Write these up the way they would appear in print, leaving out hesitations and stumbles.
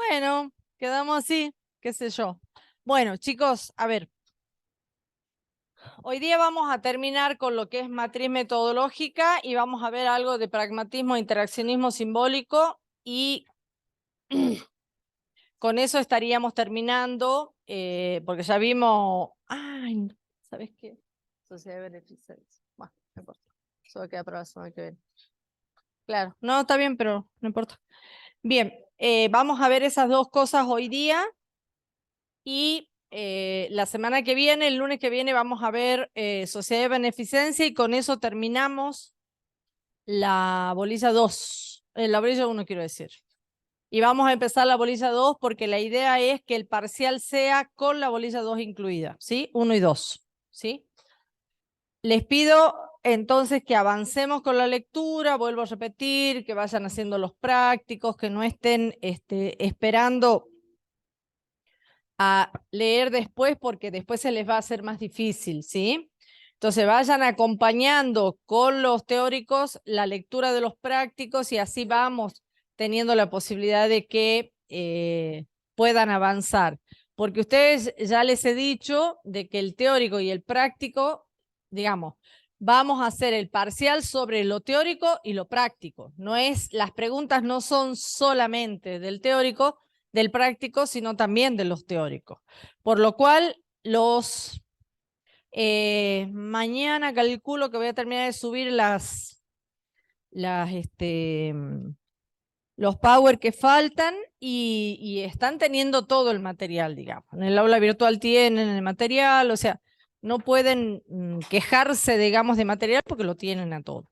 Bueno, quedamos así, qué sé yo. Bueno, chicos, a ver. Hoy día vamos a terminar con lo que es matriz metodológica y vamos a ver algo de pragmatismo e interaccionismo simbólico y con eso estaríamos terminando, porque ya vimos... Ay, ¿sabes qué? Sociedad de beneficencia. Bueno, no importa. Eso va a quedar para la semana que viene. Claro, no, está bien, pero no importa. Bien, vamos a ver esas dos cosas hoy día y la semana que viene, el lunes que viene, vamos a ver sociedad de beneficencia y con eso terminamos la bolilla 2, la bolilla 1 quiero decir. Y vamos a empezar la bolilla 2 porque la idea es que el parcial sea con la bolilla 2 incluida, ¿sí? 1 y 2, ¿sí? Les pido entonces que avancemos con la lectura, vuelvo a repetir, que vayan haciendo los prácticos, que no estén esperando a leer después porque después se les va a hacer más difícil, ¿sí? Entonces vayan acompañando con los teóricos la lectura de los prácticos y así vamos teniendo la posibilidad de que puedan avanzar. Porque ustedes ya les he dicho de que el teórico y el práctico, digamos, vamos a hacer el parcial sobre lo teórico y lo práctico. No es, las preguntas no son solamente del teórico, del práctico, sino también de los teóricos. Por lo cual, mañana calculo que voy a terminar de subir los power que faltan y están teniendo todo el material, digamos. En el aula virtual tienen el material, o sea, no pueden quejarse, digamos, de material porque lo tienen a todo.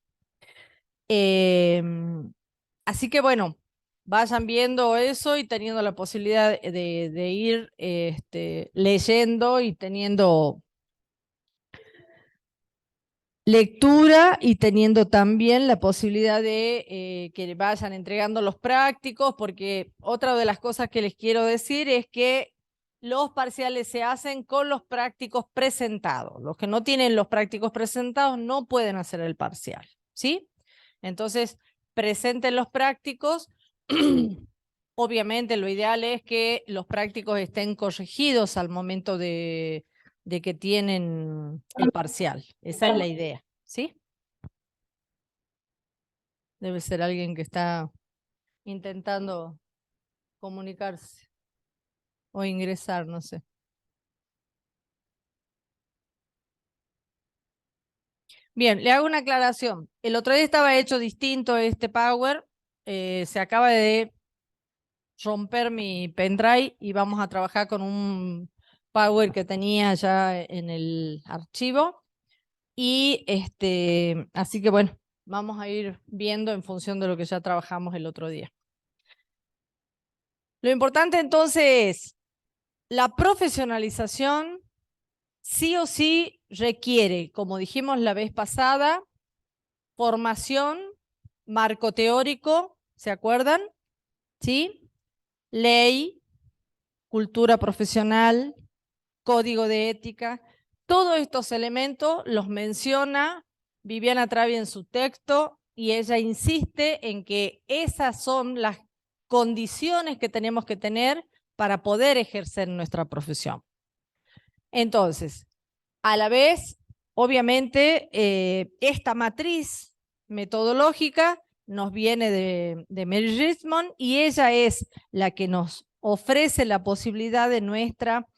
Así que bueno, vayan viendo eso y teniendo la posibilidad de ir leyendo y teniendo lectura y teniendo también la posibilidad de que vayan entregando los prácticos, porque otra de las cosas que les quiero decir es que los parciales se hacen con los prácticos presentados. Los que no tienen los prácticos presentados no pueden hacer el parcial, ¿sí? Entonces, presenten los prácticos. Obviamente lo ideal es que los prácticos estén corregidos al momento de que tienen el parcial. Esa es la idea, ¿sí? Debe ser alguien que está intentando comunicarse o ingresar, no sé. Bien, le hago una aclaración. El otro día estaba hecho distinto este Power. Se acaba de romper mi pendrive y vamos a trabajar con un Power que tenía ya en el archivo. Y así que bueno, vamos a ir viendo en función de lo que ya trabajamos el otro día. Lo importante entonces es la profesionalización sí o sí requiere, como dijimos la vez pasada, formación, marco teórico, ¿se acuerdan? ¿Sí? Ley, cultura profesional, código de ética. Todos estos elementos los menciona Viviana Travi en su texto y ella insiste en que esas son las condiciones que tenemos que tener para poder ejercer nuestra profesión. Entonces, a la vez, obviamente, esta matriz metodológica nos viene de Mary Richmond y ella es la que nos ofrece la posibilidad de nuestra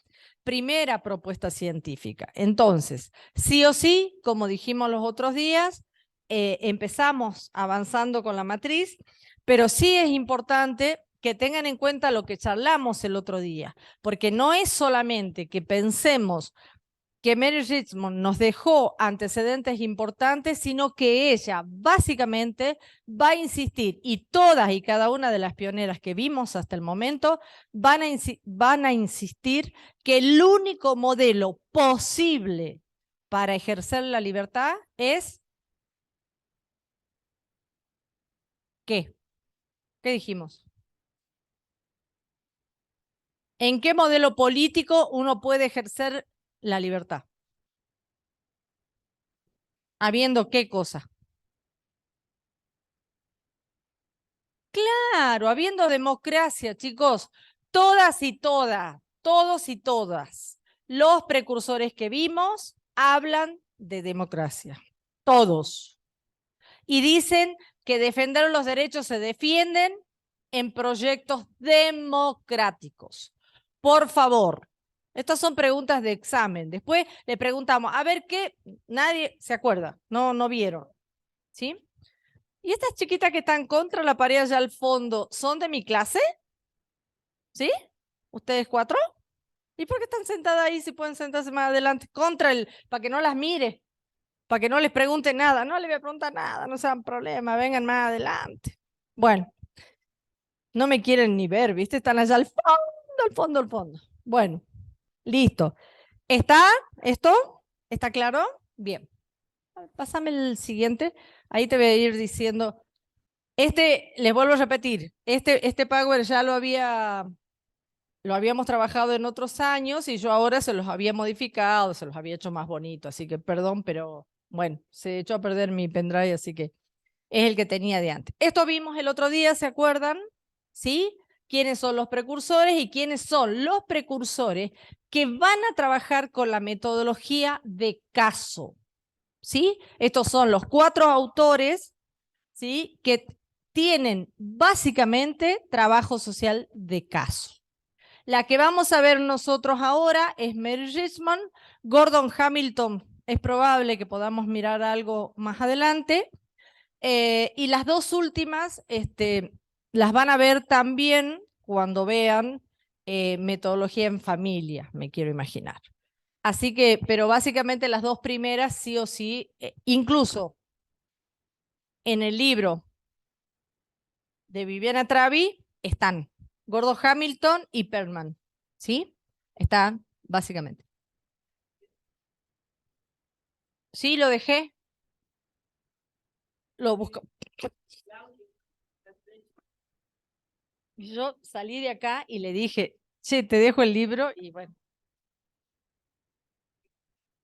primera propuesta científica. Entonces, sí o sí, como dijimos los otros días, empezamos avanzando con la matriz, pero sí es importante que tengan en cuenta lo que charlamos el otro día, porque no es solamente que pensemos que Mary Richmond nos dejó antecedentes importantes, sino que ella básicamente va a insistir, y todas y cada una de las pioneras que vimos hasta el momento van a insistir que el único modelo posible para ejercer la libertad es ¿qué? ¿Qué dijimos? ¿En qué modelo político uno puede ejercer la libertad? ¿Habiendo qué cosa? Claro, habiendo democracia, chicos, todas y todas, todos y todas, los precursores que vimos hablan de democracia. Todos. Y dicen que defender los derechos se defienden en proyectos democráticos. Por favor, estas son preguntas de examen. Después le preguntamos, a ver qué, nadie se acuerda, no vieron, ¿sí? ¿Y estas chiquitas que están contra la pared allá al fondo, son de mi clase? ¿Sí? ¿Ustedes 4? ¿Y por qué están sentadas ahí si pueden sentarse más adelante? Para que no las mire, para que no les pregunte nada. No les voy a preguntar nada, no sean problema, vengan más adelante. Bueno, no me quieren ni ver, ¿viste? Están allá al fondo, al fondo, al fondo. Bueno, listo. ¿Está esto? ¿Está claro? Bien. Pásame el siguiente. Ahí te voy a ir diciendo. Les vuelvo a repetir, este Power ya lo habíamos trabajado en otros años y yo ahora se los había modificado, se los había hecho más bonito, así que perdón, pero bueno, se echó a perder mi pendrive, así que es el que tenía de antes. Esto vimos el otro día, ¿se acuerdan? ¿Sí? ¿Quiénes son los precursores y quiénes son los precursores que van a trabajar con la metodología de caso? ¿Sí? Estos son los 4 autores, ¿sí? Que tienen básicamente trabajo social de caso. La que vamos a ver nosotros ahora es Mary Richmond, Gordon Hamilton. Es probable que podamos mirar algo más adelante. Y las dos últimas las van a ver también cuando vean metodología en familia, me quiero imaginar. Así que, pero básicamente las dos primeras sí o sí, incluso en el libro de Viviana Travi están Gordon Hamilton y Perlman, ¿sí? Están básicamente. Sí, lo dejé. Lo busco. Yo salí de acá y le dije, che, te dejo el libro y bueno.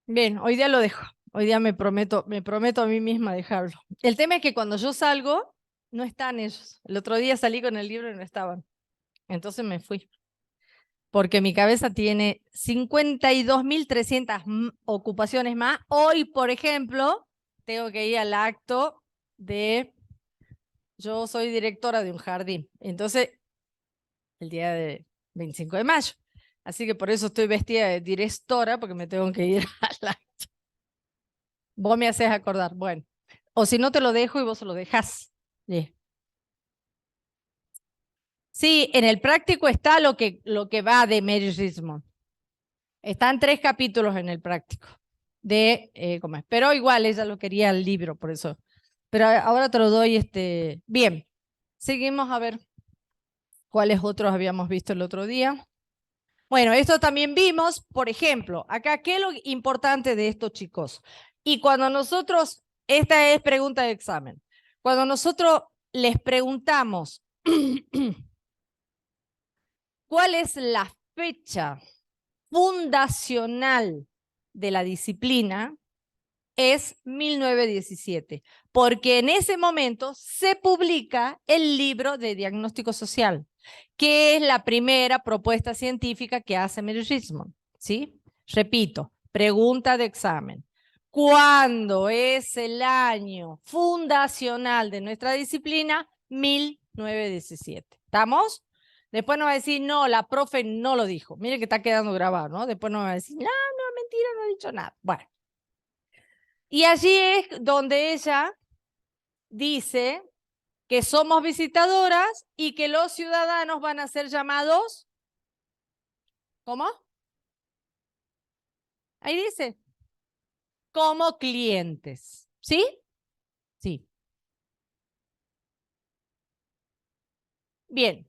Bien, hoy día lo dejo. Hoy día me prometo a mí misma dejarlo. El tema es que cuando yo salgo, no están ellos. El otro día salí con el libro y no estaban. Entonces me fui. Porque mi cabeza tiene 52.300 ocupaciones más. Hoy, por ejemplo, tengo que ir al acto de... Yo soy directora de un jardín. Entonces, el día de 25 de mayo. Así que por eso estoy vestida de directora, porque me tengo que ir al acto. Vos me haces acordar. Bueno, o si no te lo dejo y vos se lo dejás. Sí. Sí, en el práctico está lo que va de Mary Richmond. Están 3 capítulos en el práctico. ¿Cómo es? Pero igual ella lo quería el libro, por eso. Pero ahora te lo doy. Bien, seguimos a ver cuáles otros habíamos visto el otro día. Bueno, esto también vimos, por ejemplo, acá, ¿qué es lo importante de estos chicos? Y cuando nosotros, esta es pregunta de examen, cuando nosotros les preguntamos cuál es la fecha fundacional de la disciplina, es 1917, porque en ese momento se publica el libro de diagnóstico social, que es la primera propuesta científica que hace Mary Richmond, ¿sí? Repito, pregunta de examen. ¿Cuándo es el año fundacional de nuestra disciplina? 1917. ¿Estamos? Después nos va a decir, no, la profe no lo dijo. Mire que está quedando grabado, ¿no? Después nos va a decir, no, mentira, no ha dicho nada. Bueno. Y allí es donde ella dice que somos visitadoras y que los ciudadanos van a ser llamados, ¿cómo? Ahí dice, como clientes. ¿Sí? Sí. Bien.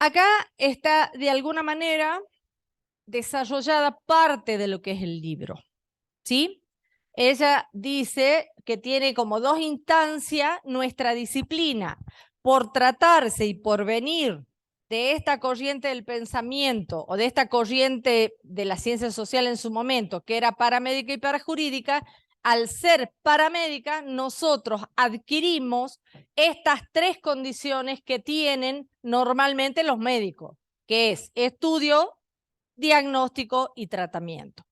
Acá está de alguna manera desarrollada parte de lo que es el libro. ¿Sí? Ella dice que tiene como 2 instancias nuestra disciplina. Por tratarse y por venir de esta corriente del pensamiento o de esta corriente de la ciencia social en su momento, que era paramédica y parajurídica, al ser paramédica, nosotros adquirimos estas 3 condiciones que tienen normalmente los médicos, que es estudio, diagnóstico y tratamiento.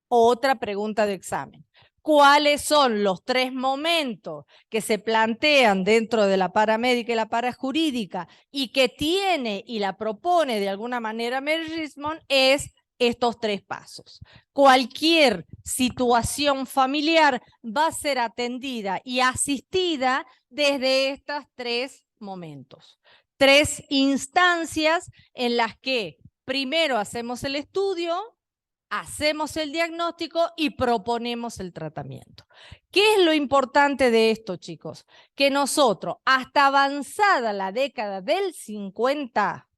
Otra pregunta de examen. ¿Cuáles son los 3 momentos que se plantean dentro de la paramédica y la parajurídica y que tiene y la propone de alguna manera Mary-Rismond? Es estos 3 pasos. Cualquier situación familiar va a ser atendida y asistida desde estos 3 momentos. 3 instancias en las que primero hacemos el estudio, hacemos el diagnóstico y proponemos el tratamiento. ¿Qué es lo importante de esto, chicos? Que nosotros, hasta avanzada la década del 50,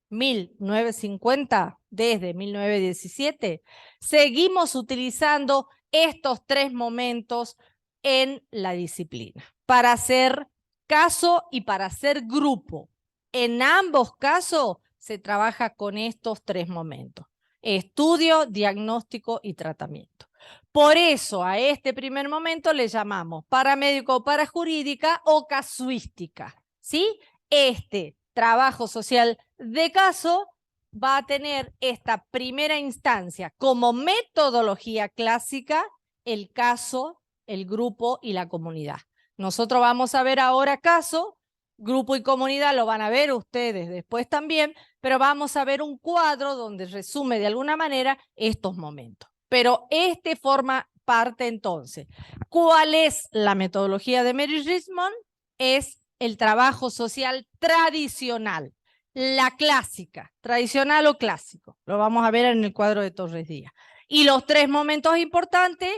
1950, desde 1917, seguimos utilizando estos 3 momentos en la disciplina para hacer caso y para hacer grupo. En ambos casos se trabaja con estos 3 momentos. Estudio, diagnóstico y tratamiento. Por eso a este primer momento le llamamos paramédico o parajurídica o casuística, ¿sí? Este trabajo social de caso va a tener esta primera instancia como metodología clásica, el caso, el grupo y la comunidad. Nosotros vamos a ver ahora caso, grupo y comunidad lo van a ver ustedes después también, pero vamos a ver un cuadro donde resume de alguna manera estos momentos. Pero este forma parte entonces. ¿Cuál es la metodología de Mary-Rismond? Es el trabajo social tradicional, la clásica, tradicional o clásico. Lo vamos a ver en el cuadro de Torres Díaz. Y los 3 momentos importantes: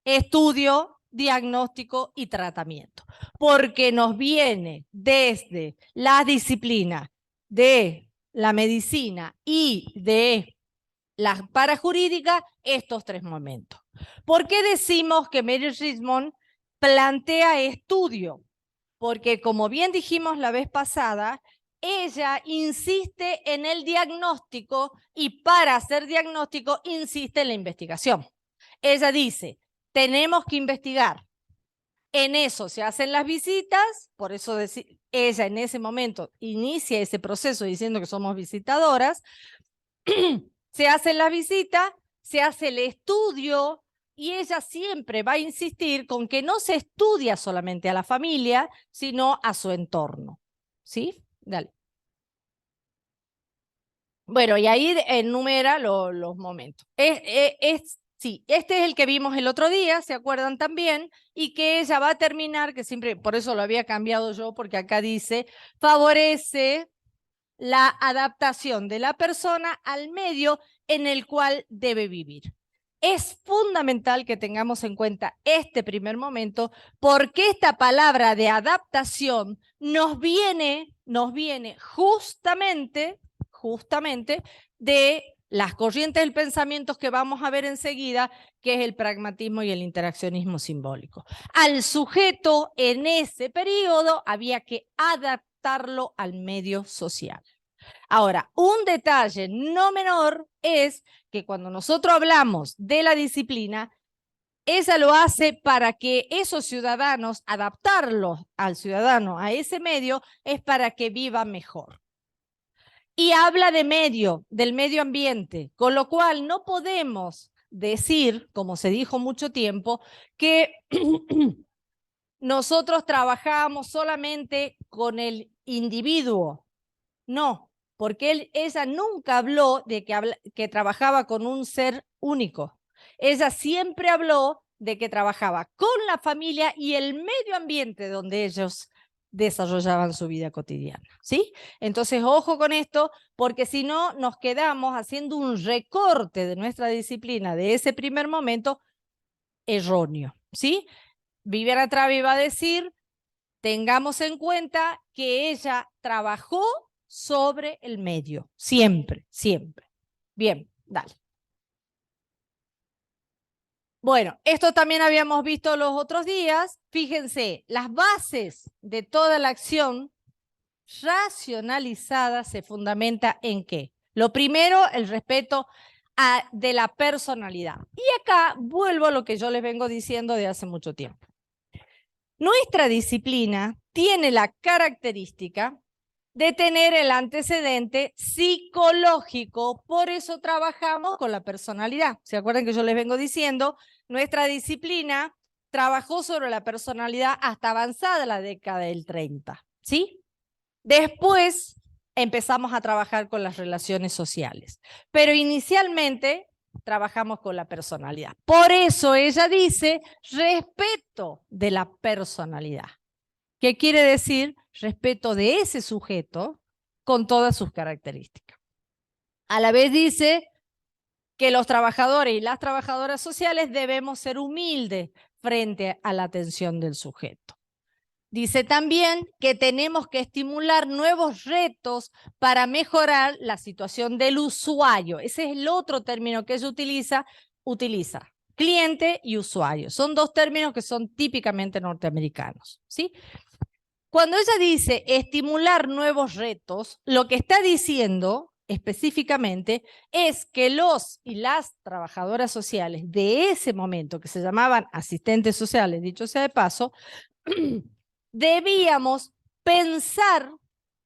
estudio, diagnóstico y tratamiento. Porque nos viene desde la disciplina de la medicina y de la parajurídica estos 3 momentos. ¿Por qué decimos que Mary-Rismond plantea estudio? Porque, como bien dijimos la vez pasada, ella insiste en el diagnóstico y para hacer diagnóstico insiste en la investigación. Ella dice, tenemos que investigar. En eso se hacen las visitas, por eso ella en ese momento inicia ese proceso diciendo que somos visitadoras. Se hace la visita, se hace el estudio y ella siempre va a insistir con que no se estudia solamente a la familia, sino a su entorno. ¿Sí? Dale. Bueno, y ahí enumera los momentos. Sí, este es el que vimos el otro día, ¿se acuerdan también? Y que ella va a terminar, que siempre, por eso lo había cambiado yo, porque acá dice, favorece la adaptación de la persona al medio en el cual debe vivir. Es fundamental que tengamos en cuenta este primer momento porque esta palabra de adaptación nos viene justamente de las corrientes del pensamiento que vamos a ver enseguida, que es el pragmatismo y el interaccionismo simbólico. Al sujeto en ese periodo había que adaptarlo al medio social. Ahora, un detalle no menor es que cuando nosotros hablamos de la disciplina, ella lo hace para que esos ciudadanos, adaptarlos al ciudadano a ese medio, es para que viva mejor. Y habla de medio, del medio ambiente, con lo cual no podemos decir, como se dijo mucho tiempo, que nosotros trabajamos solamente con el individuo. No, porque ella nunca habló de que trabajaba con un ser único. Ella siempre habló de que trabajaba con la familia y el medio ambiente donde ellos desarrollaban su vida cotidiana, ¿sí? Entonces, ojo con esto, porque si no, nos quedamos haciendo un recorte de nuestra disciplina de ese primer momento erróneo, ¿sí? Viviana Travi va a decir, tengamos en cuenta que ella trabajó sobre el medio, siempre, siempre. Bien, dale. Bueno, esto también habíamos visto los otros días. Fíjense, las bases de toda la acción racionalizada se fundamenta en ¿qué? Lo primero, el respeto de la personalidad. Y acá vuelvo a lo que yo les vengo diciendo de hace mucho tiempo. Nuestra disciplina tiene la característica de tener el antecedente psicológico, por eso trabajamos con la personalidad. ¿Se acuerdan que yo les vengo diciendo? Nuestra disciplina trabajó sobre la personalidad hasta avanzada la década del 30, ¿sí? Después empezamos a trabajar con las relaciones sociales, pero inicialmente trabajamos con la personalidad. Por eso ella dice respeto de la personalidad. ¿Qué quiere decir? Respeto de ese sujeto con todas sus características. A la vez dice que los trabajadores y las trabajadoras sociales debemos ser humildes frente a la atención del sujeto. Dice también que tenemos que estimular nuevos retos para mejorar la situación del usuario. Ese es el otro término que ella utiliza. Cliente y usuario. Son dos términos que son típicamente norteamericanos, ¿sí? Cuando ella dice estimular nuevos retos, lo que está diciendo específicamente es que los y las trabajadoras sociales de ese momento, que se llamaban asistentes sociales, dicho sea de paso, debíamos pensar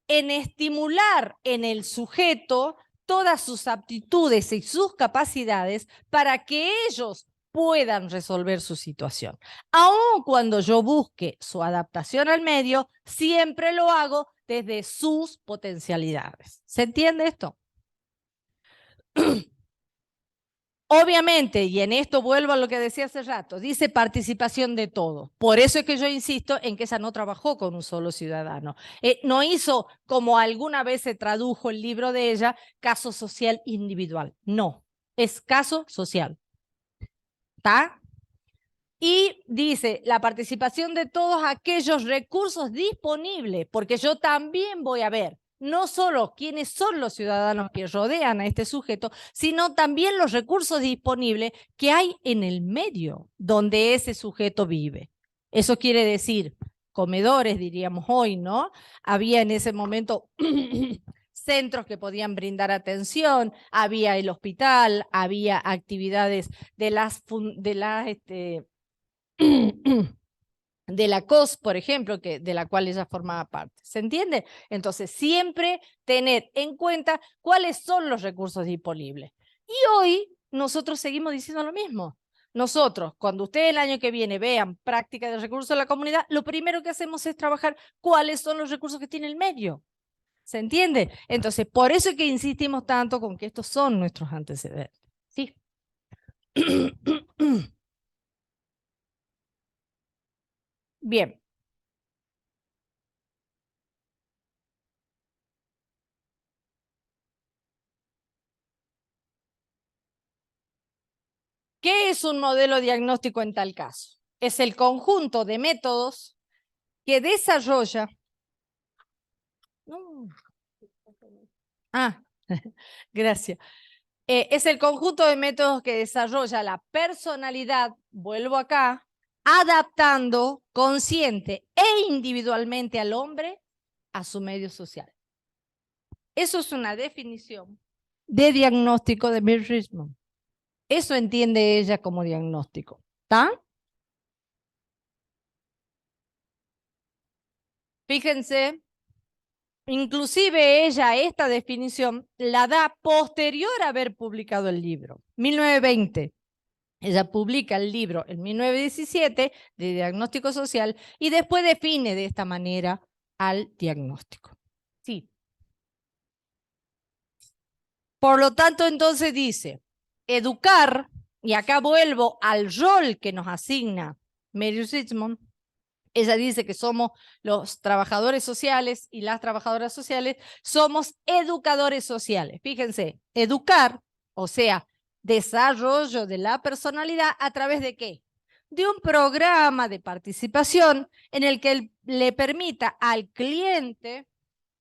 en estimular en el sujeto todas sus aptitudes y sus capacidades para que ellos puedan resolver su situación. Aun cuando yo busque su adaptación al medio, siempre lo hago desde sus potencialidades. ¿Se entiende esto? Obviamente, y en esto vuelvo a lo que decía hace rato, dice participación de todos. Por eso es que yo insisto en que ella no trabajó con un solo ciudadano. No hizo, como alguna vez se tradujo el libro de ella, caso social individual. No, es caso social. ¿Está? Y dice la participación de todos aquellos recursos disponibles, porque yo también voy a ver no solo quiénes son los ciudadanos que rodean a este sujeto, sino también los recursos disponibles que hay en el medio donde ese sujeto vive. Eso quiere decir comedores, diríamos hoy, ¿no? Había en ese momento centros que podían brindar atención, había el hospital, había actividades de de la COS, por ejemplo, de la cual ella formaba parte. ¿Se entiende? Entonces, siempre tener en cuenta cuáles son los recursos disponibles. Y hoy nosotros seguimos diciendo lo mismo. Nosotros, cuando ustedes el año que viene vean práctica de recursos de la comunidad, lo primero que hacemos es trabajar cuáles son los recursos que tiene el medio. ¿Se entiende? Entonces, por eso es que insistimos tanto con que estos son nuestros antecedentes. ¿Sí? Bien. ¿Qué es un modelo diagnóstico en tal caso? Es el conjunto de métodos que desarrolla. No. Ah, gracias. Es el conjunto de métodos que desarrolla la personalidad, vuelvo acá, adaptando consciente e individualmente al hombre a su medio social. Eso es una definición de diagnóstico de Bill Richmond. Eso entiende ella como diagnóstico. ¿Está? Fíjense, inclusive ella esta definición la da posterior a haber publicado el libro, 1920. Ella publica el libro en 1917 de diagnóstico social y después define de esta manera al diagnóstico. Sí. Por lo tanto, entonces dice, educar, y acá vuelvo al rol que nos asigna Mary Richmond. Ella dice que somos los trabajadores sociales y las trabajadoras sociales, somos educadores sociales. Fíjense, educar, o sea, desarrollo de la personalidad a través de ¿qué? De un programa de participación en el que le permita al cliente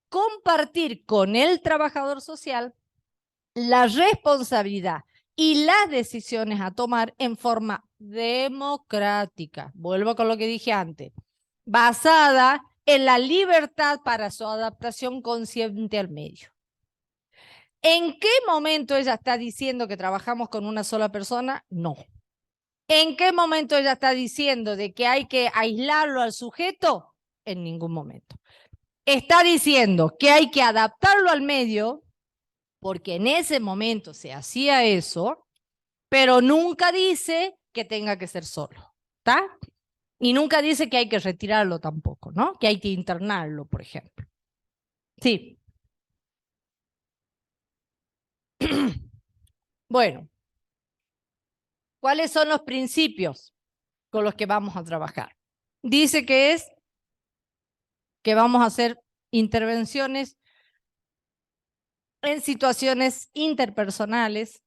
compartir con el trabajador social la responsabilidad y las decisiones a tomar en forma democrática. Vuelvo con lo que dije antes. Basada en la libertad para su adaptación consciente al medio. ¿En qué momento ella está diciendo que trabajamos con una sola persona? No. ¿En qué momento ella está diciendo de que hay que aislarlo al sujeto? En ningún momento. Está diciendo que hay que adaptarlo al medio, porque en ese momento se hacía eso, pero nunca dice que tenga que ser solo, ¿está? Y nunca dice que hay que retirarlo tampoco, ¿no? Que hay que internarlo, por ejemplo. Sí. Bueno, ¿cuáles son los principios con los que vamos a trabajar? Dice que vamos a hacer intervenciones en situaciones interpersonales,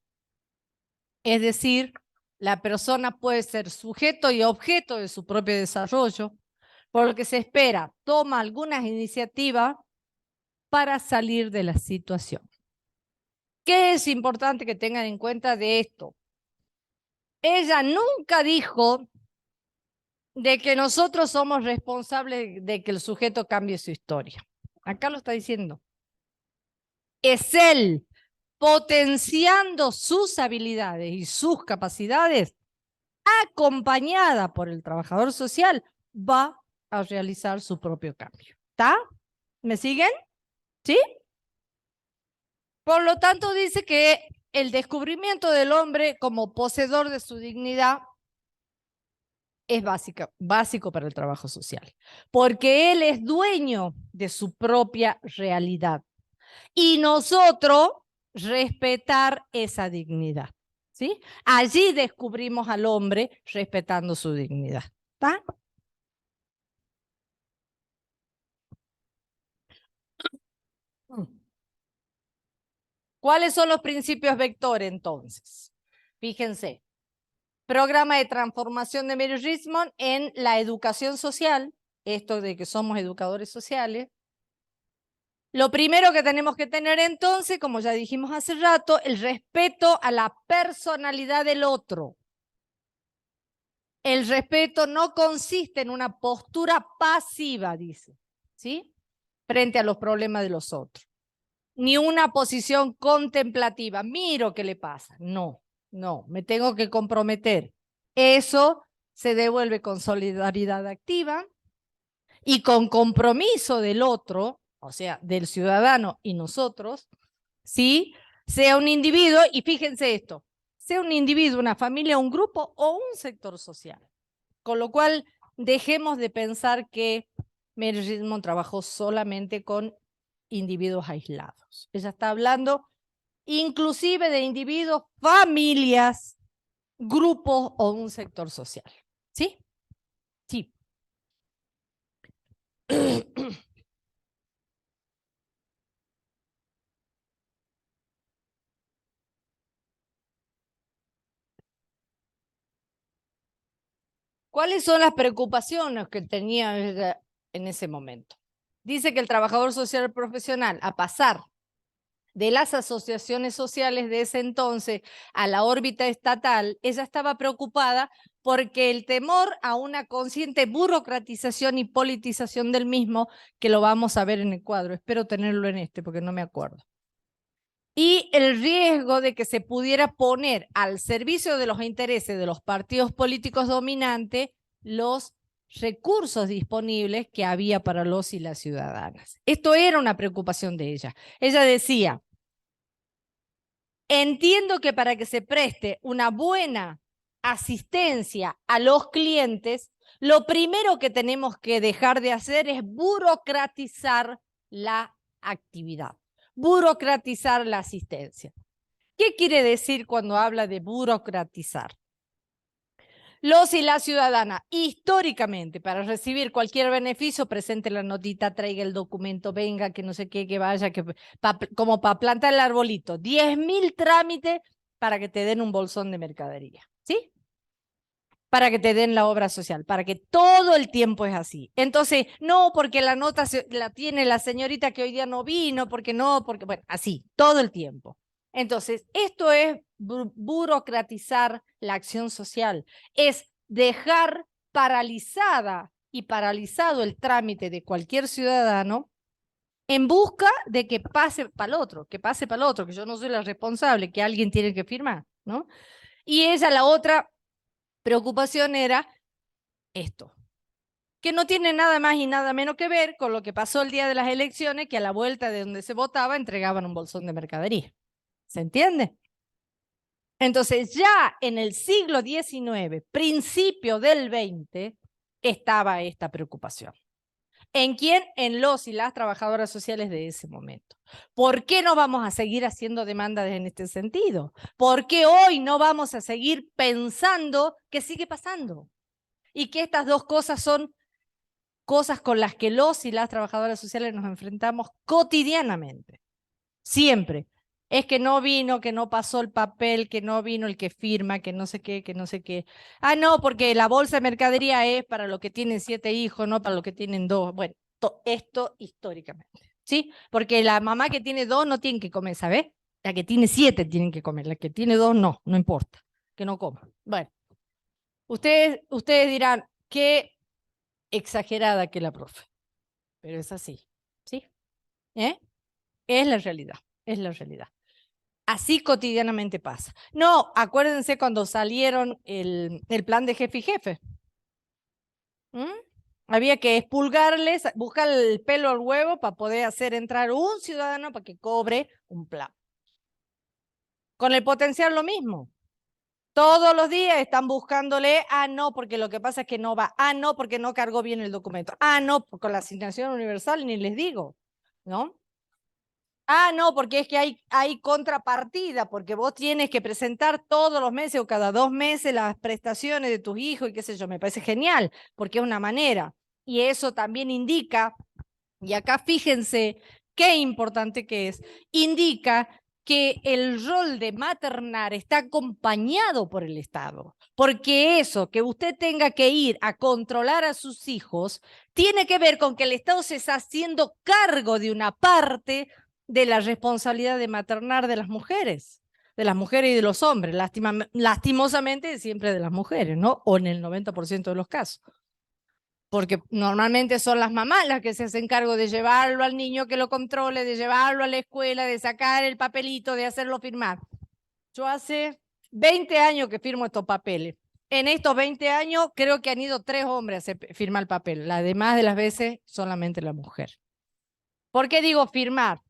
es decir, la persona puede ser sujeto y objeto de su propio desarrollo, por lo que se espera, toma algunas iniciativas para salir de la situación. ¿Qué es importante que tengan en cuenta de esto? Ella nunca dijo de que nosotros somos responsables de que el sujeto cambie su historia. Acá lo está diciendo. Es él, potenciando sus habilidades y sus capacidades, acompañada por el trabajador social, va a realizar su propio cambio. ¿Está? ¿Me siguen? ¿Sí? Por lo tanto, dice que el descubrimiento del hombre como poseedor de su dignidad es básico para el trabajo social, porque él es dueño de su propia realidad. Y nosotros respetar esa dignidad, ¿sí? Allí descubrimos al hombre respetando su dignidad, ¿está? ¿Cuáles son los principios vectores entonces? Fíjense, programa de transformación de Mary Richmond en la educación social, esto de que somos educadores sociales. Lo primero que tenemos que tener entonces, como ya dijimos hace rato, el respeto a la personalidad del otro. El respeto no consiste en una postura pasiva, dice, ¿sí? Frente a los problemas de los otros. Ni una posición contemplativa. Miro qué le pasa. No, no, me tengo que comprometer. Eso se devuelve con solidaridad activa y con compromiso del otro, o sea, del ciudadano y nosotros, ¿sí? Sea un individuo, y fíjense esto, sea un individuo, una familia, un grupo o un sector social. Con lo cual, dejemos de pensar que Mary Richmond trabajó solamente con individuos aislados. Ella está hablando inclusive de individuos, familias, grupos o un sector social. ¿Sí? Sí. ¿Cuáles son las preocupaciones que tenía ella en ese momento? Dice que el trabajador social profesional, a pasar de las asociaciones sociales de ese entonces a la órbita estatal, ella estaba preocupada porque el temor a una consciente burocratización y politización del mismo, que lo vamos a ver en el cuadro, espero tenerlo en este porque no me acuerdo, y el riesgo de que se pudiera poner al servicio de los intereses de los partidos políticos dominantes los recursos disponibles que había para los y las ciudadanas. Esto era una preocupación de ella. Ella decía, entiendo que para que se preste una buena asistencia a los clientes, lo primero que tenemos que dejar de hacer es burocratizar la actividad, burocratizar la asistencia. ¿Qué quiere decir cuando habla de burocratizar? Los y la ciudadana, históricamente, para recibir cualquier beneficio, presente la notita, traiga el documento, venga, que no sé qué, que vaya, como para plantar el arbolito. 10.000 trámites para que te den un bolsón de mercadería, ¿sí? Para que te den la obra social, para que todo el tiempo es así. Entonces, no porque la nota la tiene la señorita que hoy día no vino, porque no, porque, bueno, así, todo el tiempo. Entonces, esto es burocratizar la acción social, es dejar paralizada y paralizado el trámite de cualquier ciudadano en busca de que pase para el otro, que pase para el otro, que yo no soy la responsable, que alguien tiene que firmar, ¿no? Y ella, la otra preocupación era esto, que no tiene nada más y nada menos que ver con lo que pasó el día de las elecciones, que a la vuelta de donde se votaba entregaban un bolsón de mercadería. ¿Se entiende? Entonces ya en el siglo XIX, principio del XX, estaba esta preocupación. ¿En quién? En los y las trabajadoras sociales de ese momento. ¿Por qué no vamos a seguir haciendo demandas en este sentido? ¿Por qué hoy no vamos a seguir pensando que sigue pasando? Y que estas dos cosas son cosas con las que los y las trabajadoras sociales nos enfrentamos cotidianamente. Siempre. Es que no vino, que no pasó el papel, que no vino el que firma, que no sé qué, que no sé qué. Ah, no, porque la bolsa de mercadería es para los que tienen 7 hijos, no para los que tienen 2. Bueno, esto históricamente, ¿sí? Porque la mamá que tiene 2 no tiene que comer, ¿sabes? La que tiene 7 tienen que comer, la que tiene 2 no, no importa, que no coma. Bueno, ustedes dirán, qué exagerada que la profe, pero es así, ¿sí? ¿Eh? Es la realidad, es la realidad. Así cotidianamente pasa. No, acuérdense cuando salieron el plan de jefe y jefe. ¿Mm? Había que expulgarles, buscar el pelo al huevo para poder hacer entrar un ciudadano para que cobre un plan. Con el potencial lo mismo. Todos los días están buscándole, ah, no, porque lo que pasa es que no va, ah, no, porque no cargó bien el documento, ah, no, con la asignación universal ni les digo, ¿no? Ah, no, porque es que hay contrapartida, porque vos tienes que presentar todos los meses o cada 2 meses las prestaciones de tus hijos y qué sé yo, me parece genial, porque es una manera. Y eso también indica, y acá fíjense qué importante que es, indica que el rol de maternar está acompañado por el Estado, porque eso, que usted tenga que ir a controlar a sus hijos, tiene que ver con que el Estado se está haciendo cargo de una parte de la responsabilidad de maternar de las mujeres y de los hombres, lastimosamente siempre de las mujeres, ¿no? O en el 90% de los casos. Porque normalmente son las mamás las que se hacen cargo de llevarlo al niño que lo controle, de llevarlo a la escuela, de sacar el papelito, de hacerlo firmar. Yo hace 20 años que firmo estos papeles. En estos 20 años creo que han ido 3 hombres a firmar el papel. Las demás de las veces solamente la mujer. ¿Por qué digo firmar?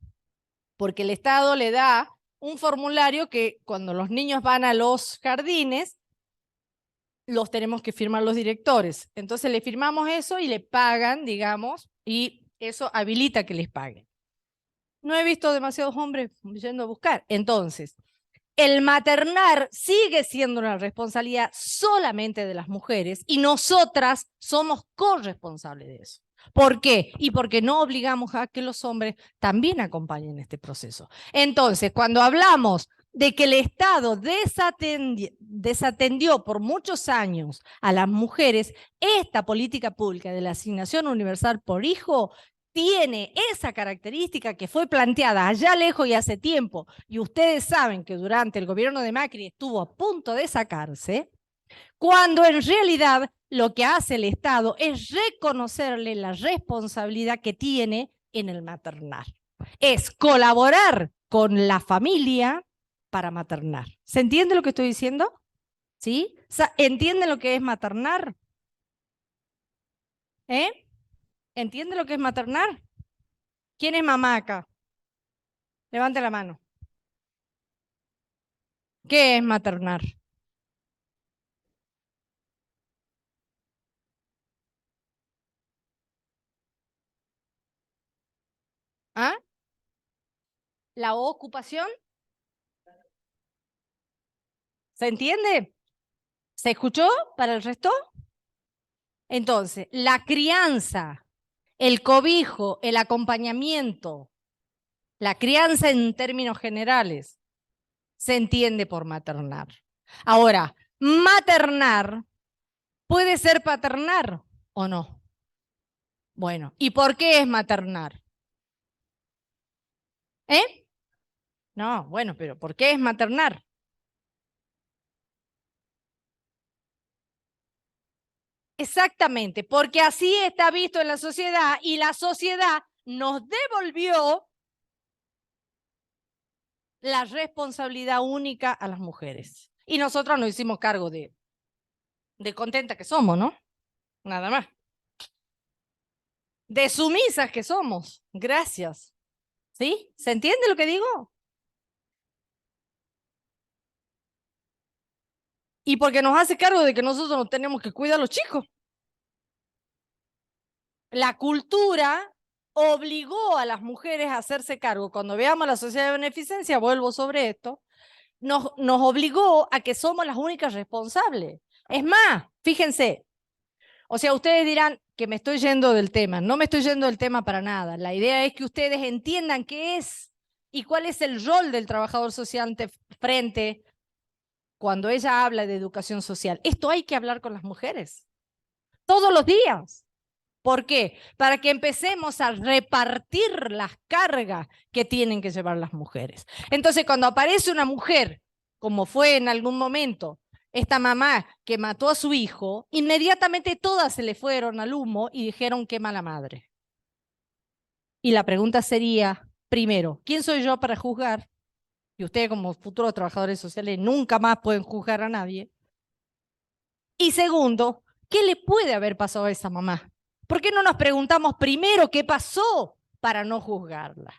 Porque el Estado le da un formulario que cuando los niños van a los jardines, los tenemos que firmar los directores. Entonces le firmamos eso y le pagan, digamos, y eso habilita que les paguen. No he visto demasiados hombres yendo a buscar. Entonces, el maternar sigue siendo una responsabilidad solamente de las mujeres y nosotras somos corresponsables de eso. ¿Por qué? Y porque no obligamos a que los hombres también acompañen este proceso. Entonces, cuando hablamos de que el Estado desatendió por muchos años a las mujeres, esta política pública de la asignación universal por hijo tiene esa característica que fue planteada allá lejos y hace tiempo, y ustedes saben que durante el gobierno de Macri estuvo a punto de sacarse, cuando en realidad lo que hace el Estado es reconocerle la responsabilidad que tiene en el maternar. Es colaborar con la familia para maternar. ¿Se entiende lo que estoy diciendo? ¿Sí? ¿Entienden lo que es maternar? ¿Eh? ¿Entienden lo que es maternar? ¿Quién es mamá acá? Levante la mano. ¿Qué es maternar? ¿Ah? ¿La ocupación? ¿Se entiende? ¿Se escuchó para el resto? Entonces, la crianza, el cobijo, el acompañamiento, la crianza en términos generales, se entiende por maternar. Ahora, maternar puede ser paternar o no. Bueno, ¿y por qué es maternar? ¿Eh? No, bueno, pero ¿por qué es maternar? Exactamente, porque así está visto en la sociedad y la sociedad nos devolvió la responsabilidad única a las mujeres. Y nosotras nos hicimos cargo de contenta que somos, ¿no? Nada más. De sumisas que somos. Gracias. ¿Sí? ¿Se entiende lo que digo? Y porque nos hace cargo de que nosotros nos tenemos que cuidar a los chicos. La cultura obligó a las mujeres a hacerse cargo. Cuando veamos la sociedad de beneficencia, vuelvo sobre esto, nos obligó a que somos las únicas responsables. Es más, fíjense, o sea, ustedes dirán que me estoy yendo del tema. No me estoy yendo del tema para nada. La idea es que ustedes entiendan qué es y cuál es el rol del trabajador social frente cuando ella habla de educación social. Esto hay que hablar con las mujeres todos los días. ¿Por qué? Para que empecemos a repartir las cargas que tienen que llevar las mujeres. Entonces, cuando aparece una mujer, como fue en algún momento, esta mamá que mató a su hijo, inmediatamente todas se le fueron al humo y dijeron qué mala madre. Y la pregunta sería, primero, ¿quién soy yo para juzgar? Y ustedes como futuros trabajadores sociales nunca más pueden juzgar a nadie. Y segundo, ¿qué le puede haber pasado a esa mamá? ¿Por qué no nos preguntamos primero qué pasó para no juzgarla?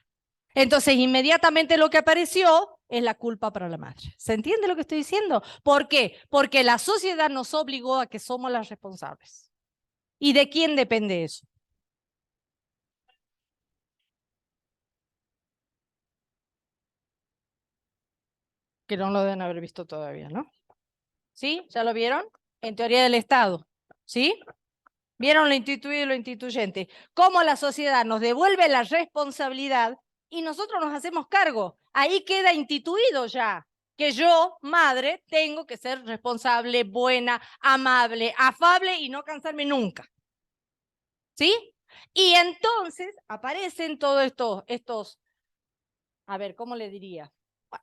Entonces, inmediatamente lo que apareció es la culpa para la madre. ¿Se entiende lo que estoy diciendo? ¿Por qué? Porque la sociedad nos obligó a que somos las responsables. ¿Y de quién depende eso? Que no lo deben haber visto todavía, ¿no? ¿Sí? ¿Ya lo vieron? En teoría del Estado. ¿Sí? ¿Vieron lo instituido y lo instituyente? Cómo la sociedad nos devuelve la responsabilidad y nosotros nos hacemos cargo. Ahí queda instituido ya que yo, madre, tengo que ser responsable, buena, amable, afable y no cansarme nunca. ¿Sí? Y entonces aparecen todos estos, a ver, ¿cómo le diría?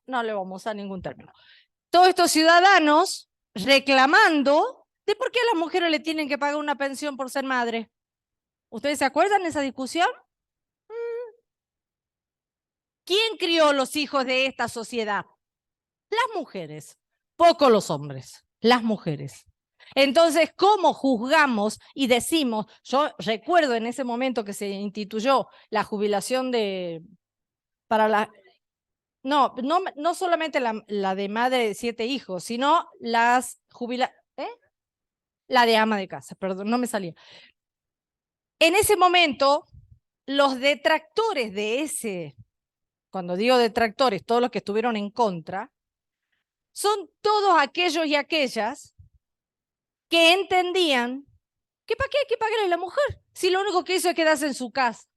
No le vamos a usar ningún término. Todos estos ciudadanos reclamando de por qué a las mujeres le tienen que pagar una pensión por ser madre. ¿Ustedes se acuerdan de esa discusión? ¿Quién crió los hijos de esta sociedad? Las mujeres, poco los hombres, las mujeres. Entonces, ¿cómo juzgamos y decimos? Yo recuerdo en ese momento que se instituyó la jubilación para la... No solamente la de madre de 7 hijos, sino las la de ama de casa, perdón, no me salía. En ese momento, los detractores de ese, cuando digo detractores, todos los que estuvieron en contra, son todos aquellos y aquellas que entendían que para qué hay que pagarle a la mujer si lo único que hizo es quedarse en su casa.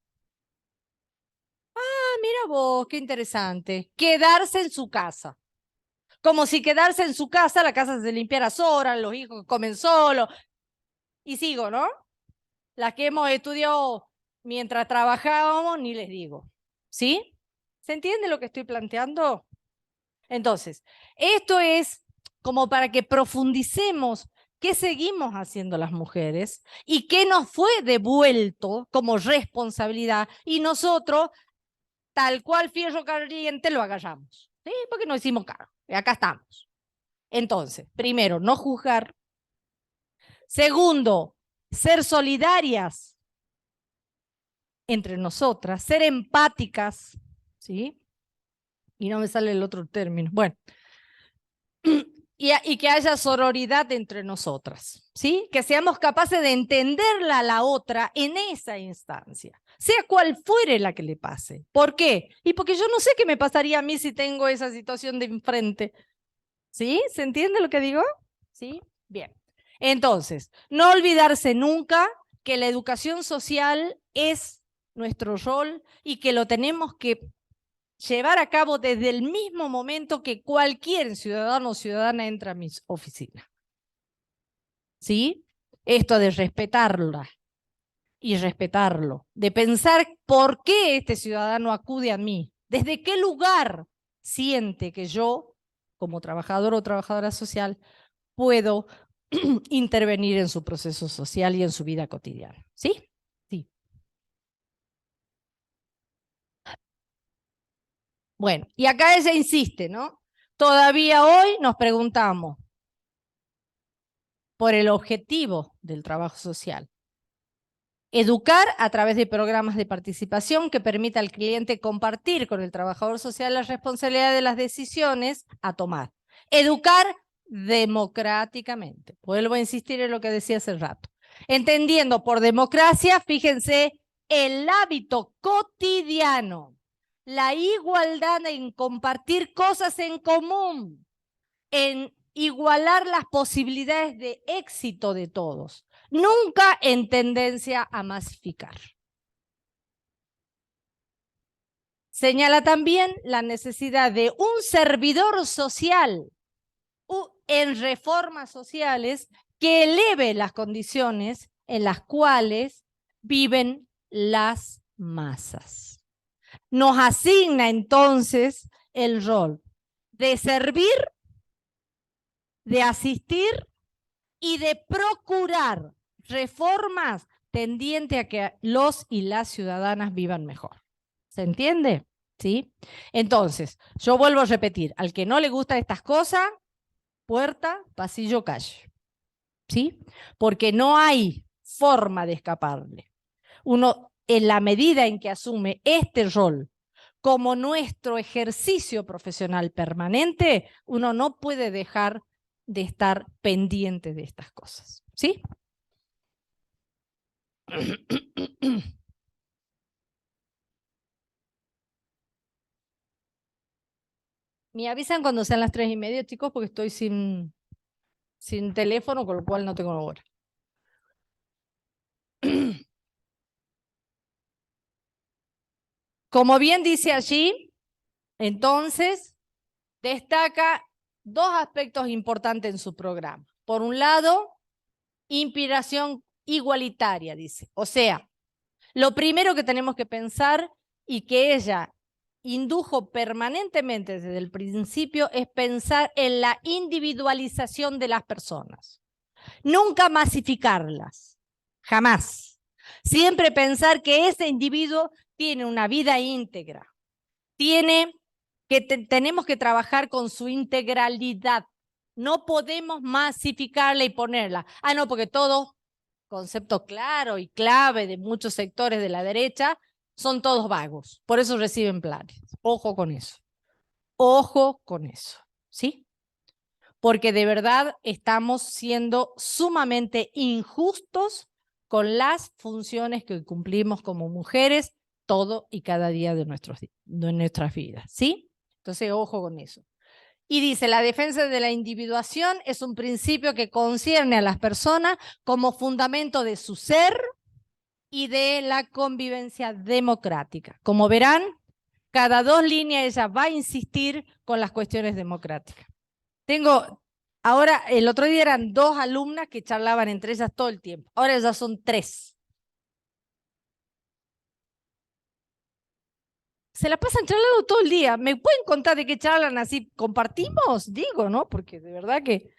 Ah, mira vos, qué interesante. Quedarse en su casa. Como si quedarse en su casa, la casa se limpiara sola, los hijos comen solos. Y sigo, ¿no? Las que hemos estudiado mientras trabajábamos, ni les digo. ¿Sí? ¿Se entiende lo que estoy planteando? Entonces, esto es como para que profundicemos qué seguimos haciendo las mujeres y qué nos fue devuelto como responsabilidad y nosotros, tal cual fierro caliente, lo agarramos. ¿Sí? Porque no hicimos cargo. Y acá estamos. Entonces, primero, no juzgar. Segundo, ser solidarias entre nosotras, ser empáticas, ¿sí? Y no me sale el otro término. Bueno, y que haya sororidad entre nosotras, ¿sí? Que seamos capaces de entenderla a la otra en esa instancia, sea cual fuere la que le pase. ¿Por qué? Y porque yo no sé qué me pasaría a mí si tengo esa situación de enfrente. ¿Sí? ¿Se entiende lo que digo? ¿Sí? Bien. Entonces, no olvidarse nunca que la educación social es nuestro rol y que lo tenemos que llevar a cabo desde el mismo momento que cualquier ciudadano o ciudadana entra a mi oficina. ¿Sí? Esto de respetarla y respetarlo, de pensar por qué este ciudadano acude a mí, desde qué lugar siente que yo, como trabajador o trabajadora social, puedo intervenir en su proceso social y en su vida cotidiana. ¿Sí? Sí. Bueno, y acá ella insiste, ¿no? Todavía hoy nos preguntamos por el objetivo del trabajo social. Educar a través de programas de participación que permita al cliente compartir con el trabajador social la responsabilidad de las decisiones a tomar. Educar democráticamente. Vuelvo a insistir en lo que decía hace rato. Entendiendo por democracia, fíjense, el hábito cotidiano, la igualdad en compartir cosas en común, en igualar las posibilidades de éxito de todos, nunca en tendencia a masificar. Señala también la necesidad de un servidor social en reformas sociales que eleve las condiciones en las cuales viven las masas. Nos asigna entonces el rol de servir, de asistir y de procurar reformas tendientes a que los y las ciudadanas vivan mejor. ¿Se entiende? ¿Sí? Entonces, yo vuelvo a repetir, al que no le gustan estas cosas, puerta, pasillo, calle. ¿Sí? Porque no hay forma de escaparle. Uno, en la medida en que asume este rol como nuestro ejercicio profesional permanente, uno no puede dejar de estar pendiente de estas cosas. ¿Sí? Me avisan cuando sean las 3:30, chicos, porque estoy sin teléfono, con lo cual no tengo hora. Como bien dice allí, entonces, destaca dos aspectos importantes en su programa. Por un lado, inspiración igualitaria, dice. O sea, lo primero que tenemos que pensar y que ella indujo permanentemente desde el principio es pensar en la individualización de las personas. Nunca masificarlas, jamás. Siempre pensar que ese individuo tiene una vida íntegra, tenemos que trabajar con su integralidad. No podemos masificarla y ponerla. Ah, no, porque todo concepto claro y clave de muchos sectores de la derecha son todos vagos. Por eso reciben planes. Ojo con eso. Ojo con eso. ¿Sí? Porque de verdad estamos siendo sumamente injustos con las funciones que cumplimos como mujeres todo y cada día de nuestras vidas. ¿Sí? Entonces, ojo con eso. Y dice, la defensa de la individuación es un principio que concierne a las personas como fundamento de su ser y de la convivencia democrática. Como verán, cada 2 líneas ella va a insistir con las cuestiones democráticas. El otro día eran 2 alumnas que charlaban entre ellas todo el tiempo. Ahora ya son 3. Se la pasan charlando todo el día. ¿Me pueden contar de qué charlan así? ¿Compartimos? Digo, ¿no? Porque de verdad que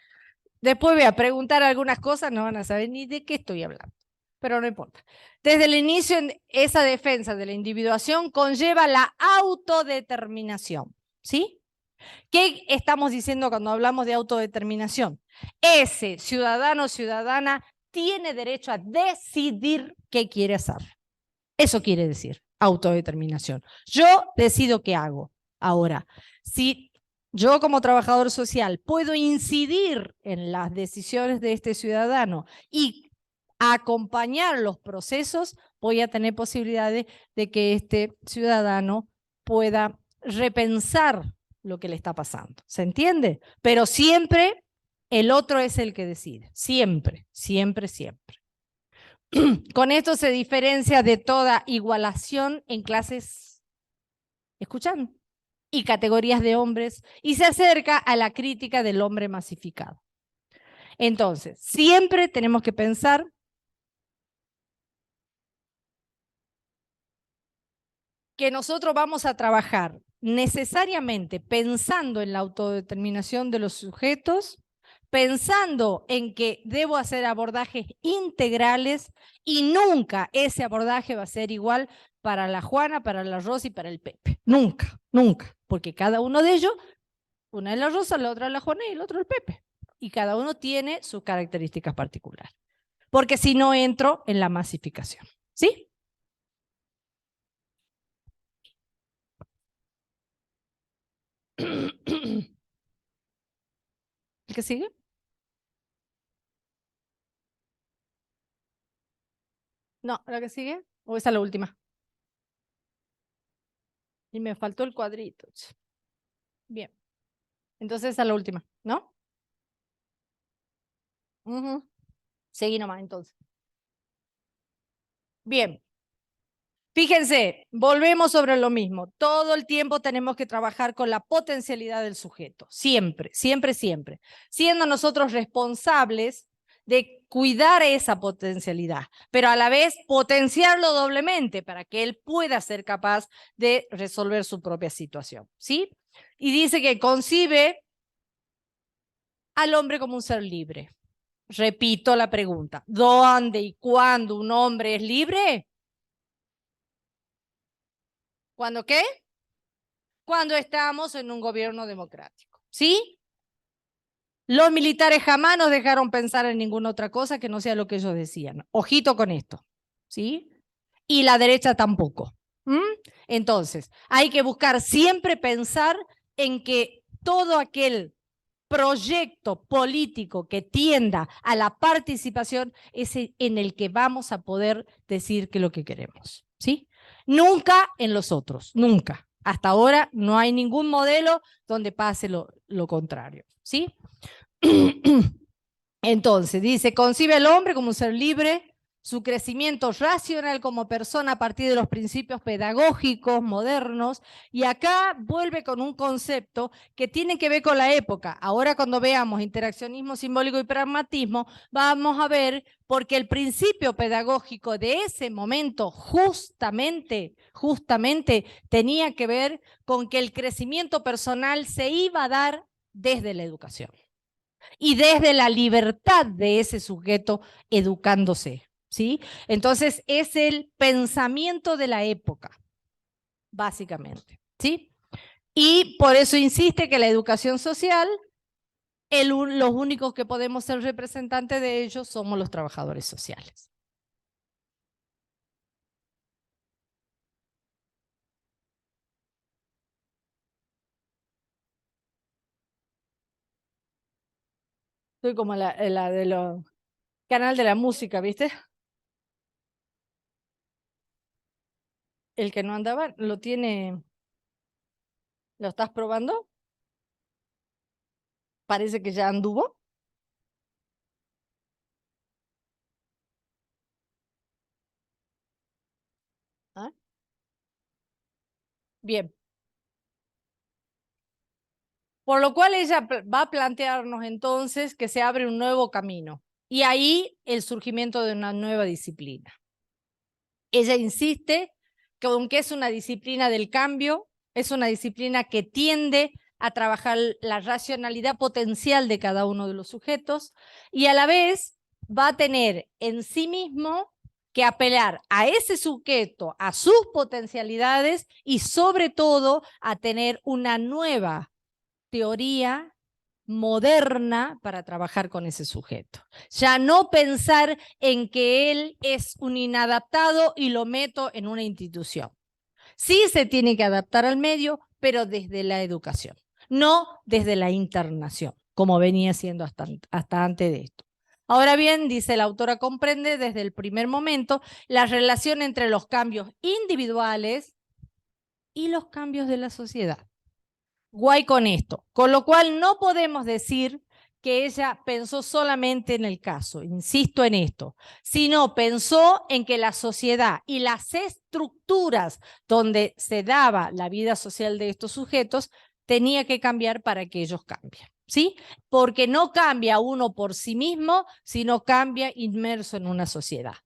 después voy a preguntar algunas cosas, no van a saber ni de qué estoy hablando. Pero no importa. Desde el inicio, esa defensa de la individuación conlleva la autodeterminación. ¿Sí? ¿Qué estamos diciendo cuando hablamos de autodeterminación? Ese ciudadano o ciudadana tiene derecho a decidir qué quiere hacer. Eso quiere decir autodeterminación. Yo decido qué hago. Ahora, si yo como trabajador social puedo incidir en las decisiones de este ciudadano y acompañar los procesos, voy a tener posibilidades de que este ciudadano pueda repensar lo que le está pasando. ¿Se entiende? Pero siempre el otro es el que decide. Siempre, siempre, siempre. Con esto se diferencia de toda igualación en clases, ¿escuchan? Y categorías de hombres, y se acerca a la crítica del hombre masificado. Entonces, siempre tenemos que pensar que nosotros vamos a trabajar necesariamente pensando en la autodeterminación de los sujetos, pensando en que debo hacer abordajes integrales y nunca ese abordaje va a ser igual para la Juana, para la Rosa y para el Pepe. Nunca, nunca, porque cada uno de ellos, una es la Rosa, la otra es la Juana y el otro el Pepe. Y cada uno tiene sus características particulares. Porque si no entro en la masificación. ¿Sí? ¿El que sigue? No, ¿la que sigue? ¿O esa es la última? Y me faltó el cuadrito. Bien. Entonces esa es la última, ¿no? Seguí nomás entonces. Bien. Fíjense, volvemos sobre lo mismo. Todo el tiempo tenemos que trabajar con la potencialidad del sujeto. Siempre, siempre, siempre. Siendo nosotros responsables de cuidar esa potencialidad, pero a la vez potenciarlo doblemente para que él pueda ser capaz de resolver su propia situación. ¿Sí? Y dice que concibe al hombre como un ser libre. Repito la pregunta. ¿Dónde y cuándo un hombre es libre? ¿Cuándo qué? Cuando estamos en un gobierno democrático. ¿Sí? Los militares jamás nos dejaron pensar en ninguna otra cosa que no sea lo que ellos decían. Ojito con esto. ¿Sí? Y la derecha tampoco. ¿Mm? Entonces, hay que buscar siempre pensar en que todo aquel proyecto político que tienda a la participación es en el que vamos a poder decir que lo que queremos, ¿sí? Nunca en los otros, nunca. Hasta ahora no hay ningún modelo donde pase lo contrario, ¿sí? Entonces, dice, concibe al hombre como un ser libre, su crecimiento racional como persona a partir de los principios pedagógicos modernos, y acá vuelve con un concepto que tiene que ver con la época. Ahora cuando veamos interaccionismo simbólico y pragmatismo, vamos a ver porque el principio pedagógico de ese momento justamente tenía que ver con que el crecimiento personal se iba a dar desde la educación y desde la libertad de ese sujeto educándose, ¿sí? Entonces es el pensamiento de la época, básicamente, ¿sí? Y por eso insiste que la educación social, los únicos que podemos ser representantes de ellos somos los trabajadores sociales. Soy como la de los canal de la música, ¿viste? El que no andaba, lo tiene, ¿lo estás probando? Parece que ya anduvo. ¿Ah? Bien. Por lo cual ella va a plantearnos entonces que se abre un nuevo camino y ahí el surgimiento de una nueva disciplina. Ella insiste que aunque es una disciplina del cambio, es una disciplina que tiende a trabajar la racionalidad potencial de cada uno de los sujetos y a la vez va a tener en sí mismo que apelar a ese sujeto, a sus potencialidades y sobre todo a tener una nueva teoría moderna para trabajar con ese sujeto. Ya no pensar en que él es un inadaptado y lo meto en una institución. Sí se tiene que adaptar al medio, pero desde la educación, no desde la internación, como venía siendo hasta antes de esto. Ahora bien, dice la autora, comprende desde el primer momento la relación entre los cambios individuales y los cambios de la sociedad. Guay con esto. Con lo cual no podemos decir que ella pensó solamente en el caso, insisto en esto, sino pensó en que la sociedad y las estructuras donde se daba la vida social de estos sujetos tenía que cambiar para que ellos cambien, ¿sí? Porque no cambia uno por sí mismo, sino cambia inmerso en una sociedad.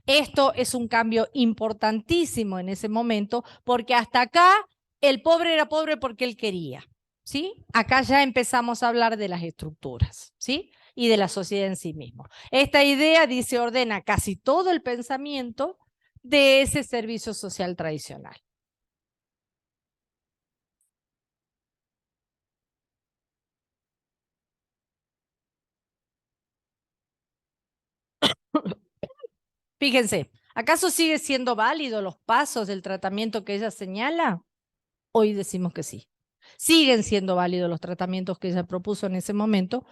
Esto es un cambio importantísimo en ese momento, porque hasta acá el pobre era pobre porque él quería, ¿sí? Acá ya empezamos a hablar de las estructuras, ¿sí? Y de la sociedad en sí mismo. Esta idea, dice, ordena casi todo el pensamiento, de ese servicio social tradicional. Fíjense, ¿acaso sigue siendo válido los pasos del tratamiento que ella señala? Hoy decimos que sí. Siguen siendo válidos los tratamientos que ella propuso en ese momento,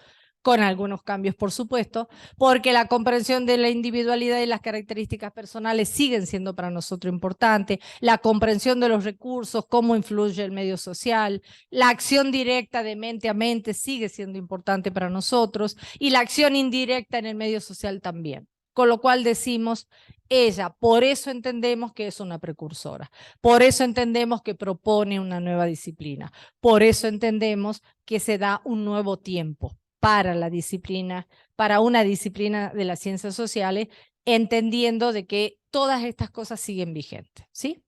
con algunos cambios, por supuesto, porque la comprensión de la individualidad y las características personales siguen siendo para nosotros importantes, la comprensión de los recursos, cómo influye el medio social, la acción directa de mente a mente sigue siendo importante para nosotros, y la acción indirecta en el medio social también. Con lo cual decimos, ella, por eso entendemos que es una precursora, por eso entendemos que propone una nueva disciplina, por eso entendemos que se da un nuevo tiempo para la disciplina, para una disciplina de las ciencias sociales, entendiendo de que todas estas cosas siguen vigentes, ¿sí?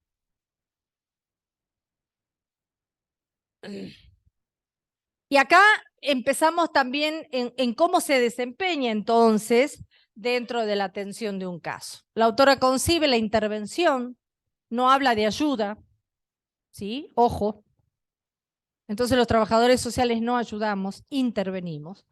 Y acá empezamos también en cómo se desempeña entonces dentro de la atención de un caso. La autora concibe la intervención, no habla de ayuda, ¿sí? Ojo. Entonces los trabajadores sociales no ayudamos, intervenimos.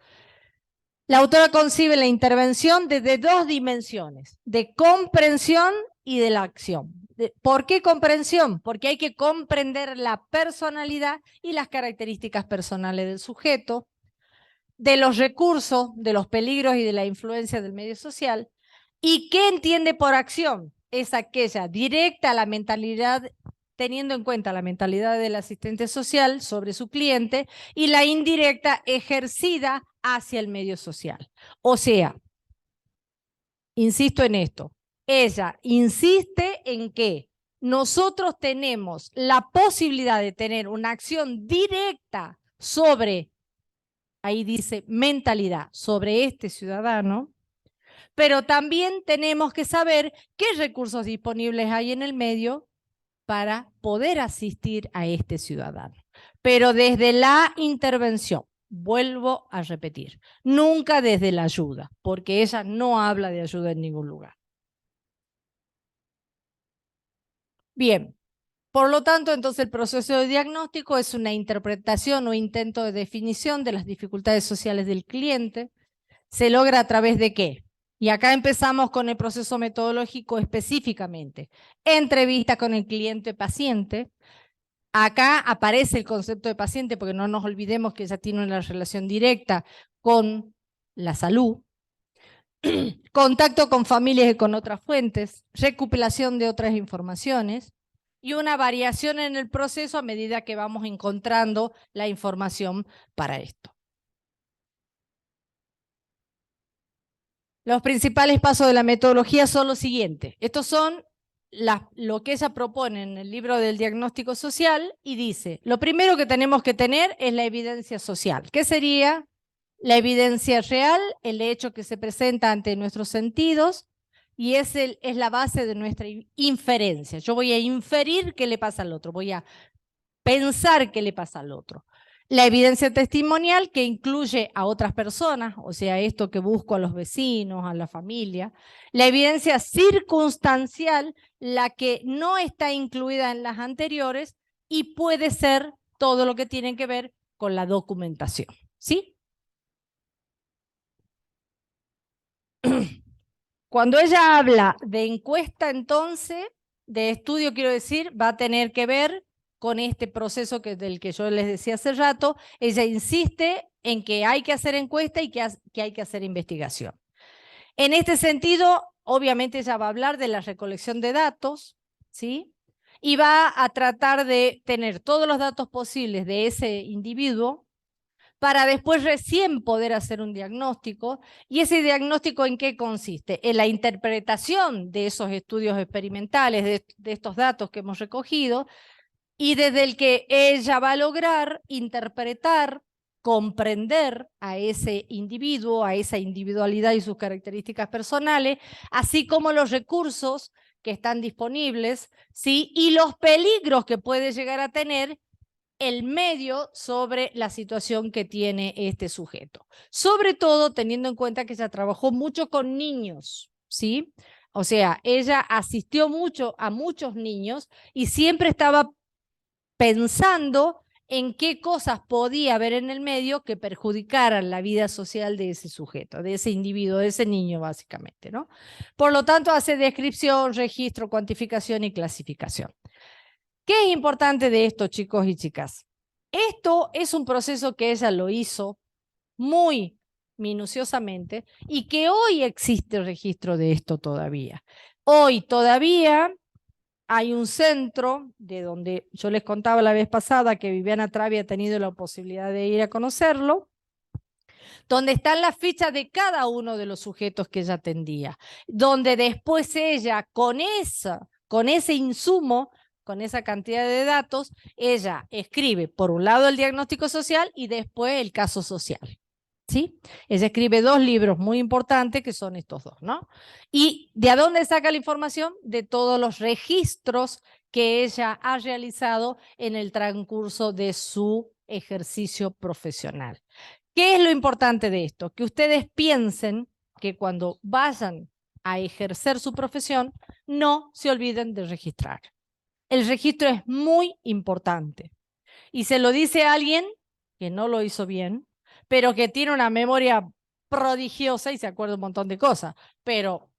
La autora concibe la intervención desde dos dimensiones, de comprensión y de la acción. ¿Por qué comprensión? Porque hay que comprender la personalidad y las características personales del sujeto, de los recursos, de los peligros y de la influencia del medio social. ¿Y qué entiende por acción? Es aquella directa a la mentalidad, teniendo en cuenta la mentalidad del asistente social sobre su cliente, y la indirecta ejercida hacia el medio social. O sea, insisto en esto, ella insiste en que nosotros tenemos la posibilidad de tener una acción directa sobre, ahí dice mentalidad, sobre este ciudadano, pero también tenemos que saber qué recursos disponibles hay en el medio para poder asistir a este ciudadano. Pero desde la intervención, vuelvo a repetir, nunca desde la ayuda, porque ella no habla de ayuda en ningún lugar. Bien, por lo tanto, entonces el proceso de diagnóstico es una interpretación o intento de definición de las dificultades sociales del cliente. ¿Se logra a través de qué? Y acá empezamos con el proceso metodológico específicamente. Entrevista con el cliente-paciente. Acá aparece el concepto de paciente porque no nos olvidemos que ella tiene una relación directa con la salud. Contacto con familias y con otras fuentes. Recopilación de otras informaciones. Y una variación en el proceso a medida que vamos encontrando la información para esto. Los principales pasos de la metodología son los siguientes. Estos son lo que ella propone en el libro del diagnóstico social y dice, lo primero que tenemos que tener es la evidencia social. ¿Qué sería la evidencia real? El hecho que se presenta ante nuestros sentidos y es la base de nuestra inferencia. Yo voy a inferir qué le pasa al otro, voy a pensar qué le pasa al otro. La evidencia testimonial que incluye a otras personas, o sea, esto que busco a los vecinos, a la familia. La evidencia circunstancial, la que no está incluida en las anteriores y puede ser todo lo que tiene que ver con la documentación. ¿Sí? Cuando ella habla de encuesta, entonces, de estudio, quiero decir, va a tener que ver con este proceso del que yo les decía hace rato. Ella insiste en que hay que hacer encuesta y que hay que hacer investigación. En este sentido, obviamente ella va a hablar de la recolección de datos, ¿sí? Y va a tratar de tener todos los datos posibles de ese individuo para después recién poder hacer un diagnóstico. ¿Y ese diagnóstico en qué consiste? En la interpretación de esos estudios experimentales, de estos datos que hemos recogido, y desde el que ella va a lograr interpretar, comprender a ese individuo, a esa individualidad y sus características personales, así como los recursos que están disponibles, ¿sí? Y los peligros que puede llegar a tener el medio sobre la situación que tiene este sujeto. Sobre todo teniendo en cuenta que ella trabajó mucho con niños, ¿sí? O sea, ella asistió mucho a muchos niños y siempre estaba pensando en qué cosas podía haber en el medio que perjudicaran la vida social de ese sujeto, de ese individuo, de ese niño básicamente, ¿no? Por lo tanto, hace descripción, registro, cuantificación y clasificación. ¿Qué es importante de esto, chicos y chicas? Esto es un proceso que ella lo hizo muy minuciosamente y que hoy existe registro de esto todavía. Hoy todavía hay un centro de donde yo les contaba la vez pasada que Viviana Travi ha tenido la posibilidad de ir a conocerlo, donde están las fichas de cada uno de los sujetos que ella atendía, donde después ella con ese insumo, con esa cantidad de datos, ella escribe por un lado el diagnóstico social y después el caso social. ¿Sí? Ella escribe 2 libros muy importantes que son estos 2, ¿no? ¿Y de dónde saca la información? De todos los registros que ella ha realizado en el transcurso de su ejercicio profesional. ¿Qué es lo importante de esto? Que ustedes piensen que cuando vayan a ejercer su profesión, no se olviden de registrar. El registro es muy importante. Y se lo dice a alguien que no lo hizo bien, pero que tiene una memoria prodigiosa y se acuerda un montón de cosas, pero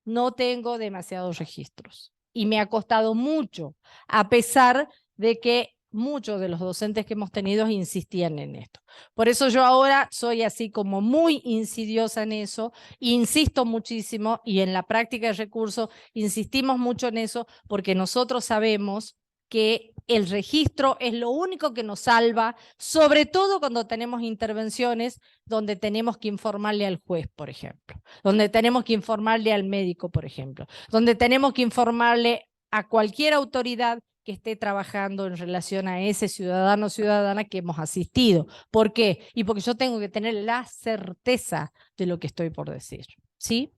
no tengo demasiados registros. Y me ha costado mucho, a pesar de que muchos de los docentes que hemos tenido insistían en esto. Por eso yo ahora soy así como muy insidiosa en eso, insisto muchísimo y en la práctica de recursos insistimos mucho en eso porque nosotros sabemos que el registro es lo único que nos salva, sobre todo cuando tenemos intervenciones donde tenemos que informarle al juez, por ejemplo, donde tenemos que informarle al médico, por ejemplo, donde tenemos que informarle a cualquier autoridad que esté trabajando en relación a ese ciudadano o ciudadana que hemos asistido. ¿Por qué? Y porque yo tengo que tener la certeza de lo que estoy por decir, ¿sí?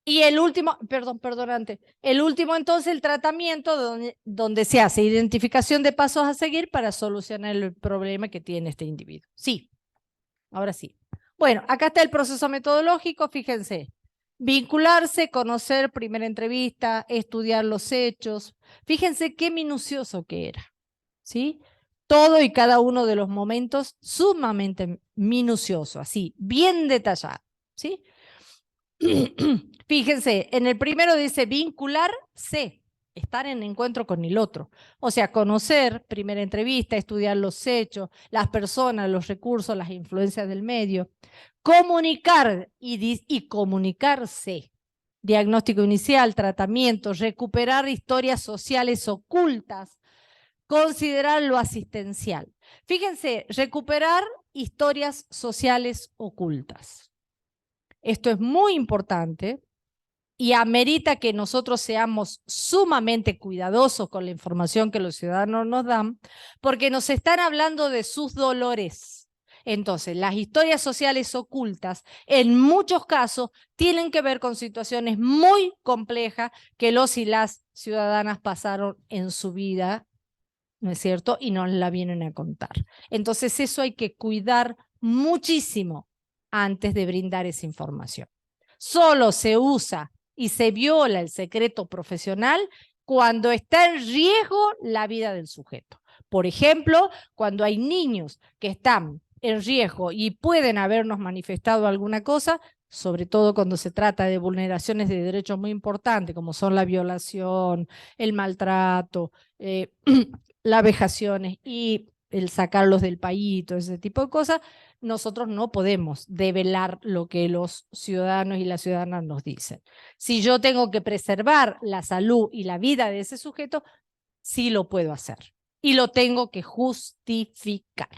Y el último, perdonante, el último entonces el tratamiento donde se hace identificación de pasos a seguir para solucionar el problema que tiene este individuo. Sí, ahora sí. Bueno, acá está el proceso metodológico, fíjense. Vincularse, conocer, primera entrevista, estudiar los hechos. Fíjense qué minucioso que era, ¿sí? Todo y cada uno de los momentos sumamente minucioso, así, bien detallado, ¿sí? Fíjense, en el primero dice vincularse, estar en encuentro con el otro. O sea, conocer, primera entrevista, estudiar los hechos, las personas, los recursos, las influencias del medio. Comunicar y comunicarse. Diagnóstico inicial, tratamiento, recuperar historias sociales ocultas, considerar lo asistencial. Fíjense, recuperar historias sociales ocultas. Esto es muy importante y amerita que nosotros seamos sumamente cuidadosos con la información que los ciudadanos nos dan, porque nos están hablando de sus dolores. Entonces, las historias sociales ocultas, en muchos casos, tienen que ver con situaciones muy complejas que los y las ciudadanas pasaron en su vida, ¿no es cierto? Y nos la vienen a contar. Entonces, eso hay que cuidar muchísimo antes de brindar esa información. Solo se usa y se viola el secreto profesional cuando está en riesgo la vida del sujeto. Por ejemplo, cuando hay niños que están en riesgo y pueden habernos manifestado alguna cosa, sobre todo cuando se trata de vulneraciones de derechos muy importantes, como son la violación, el maltrato, las vejaciones y el sacarlos del país, todo ese tipo de cosas, nosotros no podemos develar lo que los ciudadanos y las ciudadanas nos dicen. Si yo tengo que preservar la salud y la vida de ese sujeto, sí lo puedo hacer y lo tengo que justificar.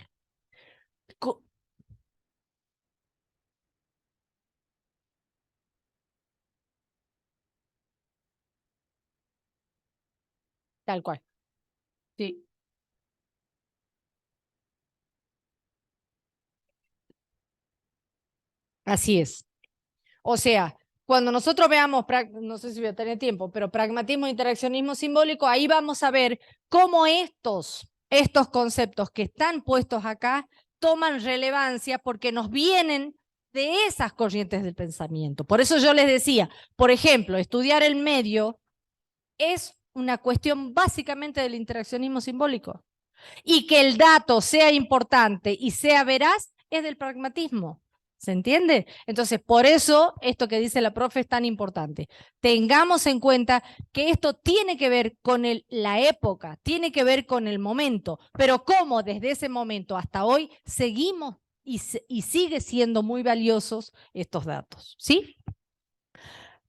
Tal cual. Sí. Así es. O sea, cuando nosotros veamos, no sé si voy a tener tiempo, pero pragmatismo e interaccionismo simbólico, ahí vamos a ver cómo estos conceptos que están puestos acá toman relevancia porque nos vienen de esas corrientes del pensamiento. Por eso yo les decía, por ejemplo, estudiar el medio es una cuestión básicamente del interaccionismo simbólico. Y que el dato sea importante y sea veraz es del pragmatismo. ¿Se entiende? Entonces, por eso esto que dice la profe es tan importante. Tengamos en cuenta que esto tiene que ver con la época, tiene que ver con el momento, pero cómo desde ese momento hasta hoy seguimos y sigue siendo muy valiosos estos datos. ¿Sí?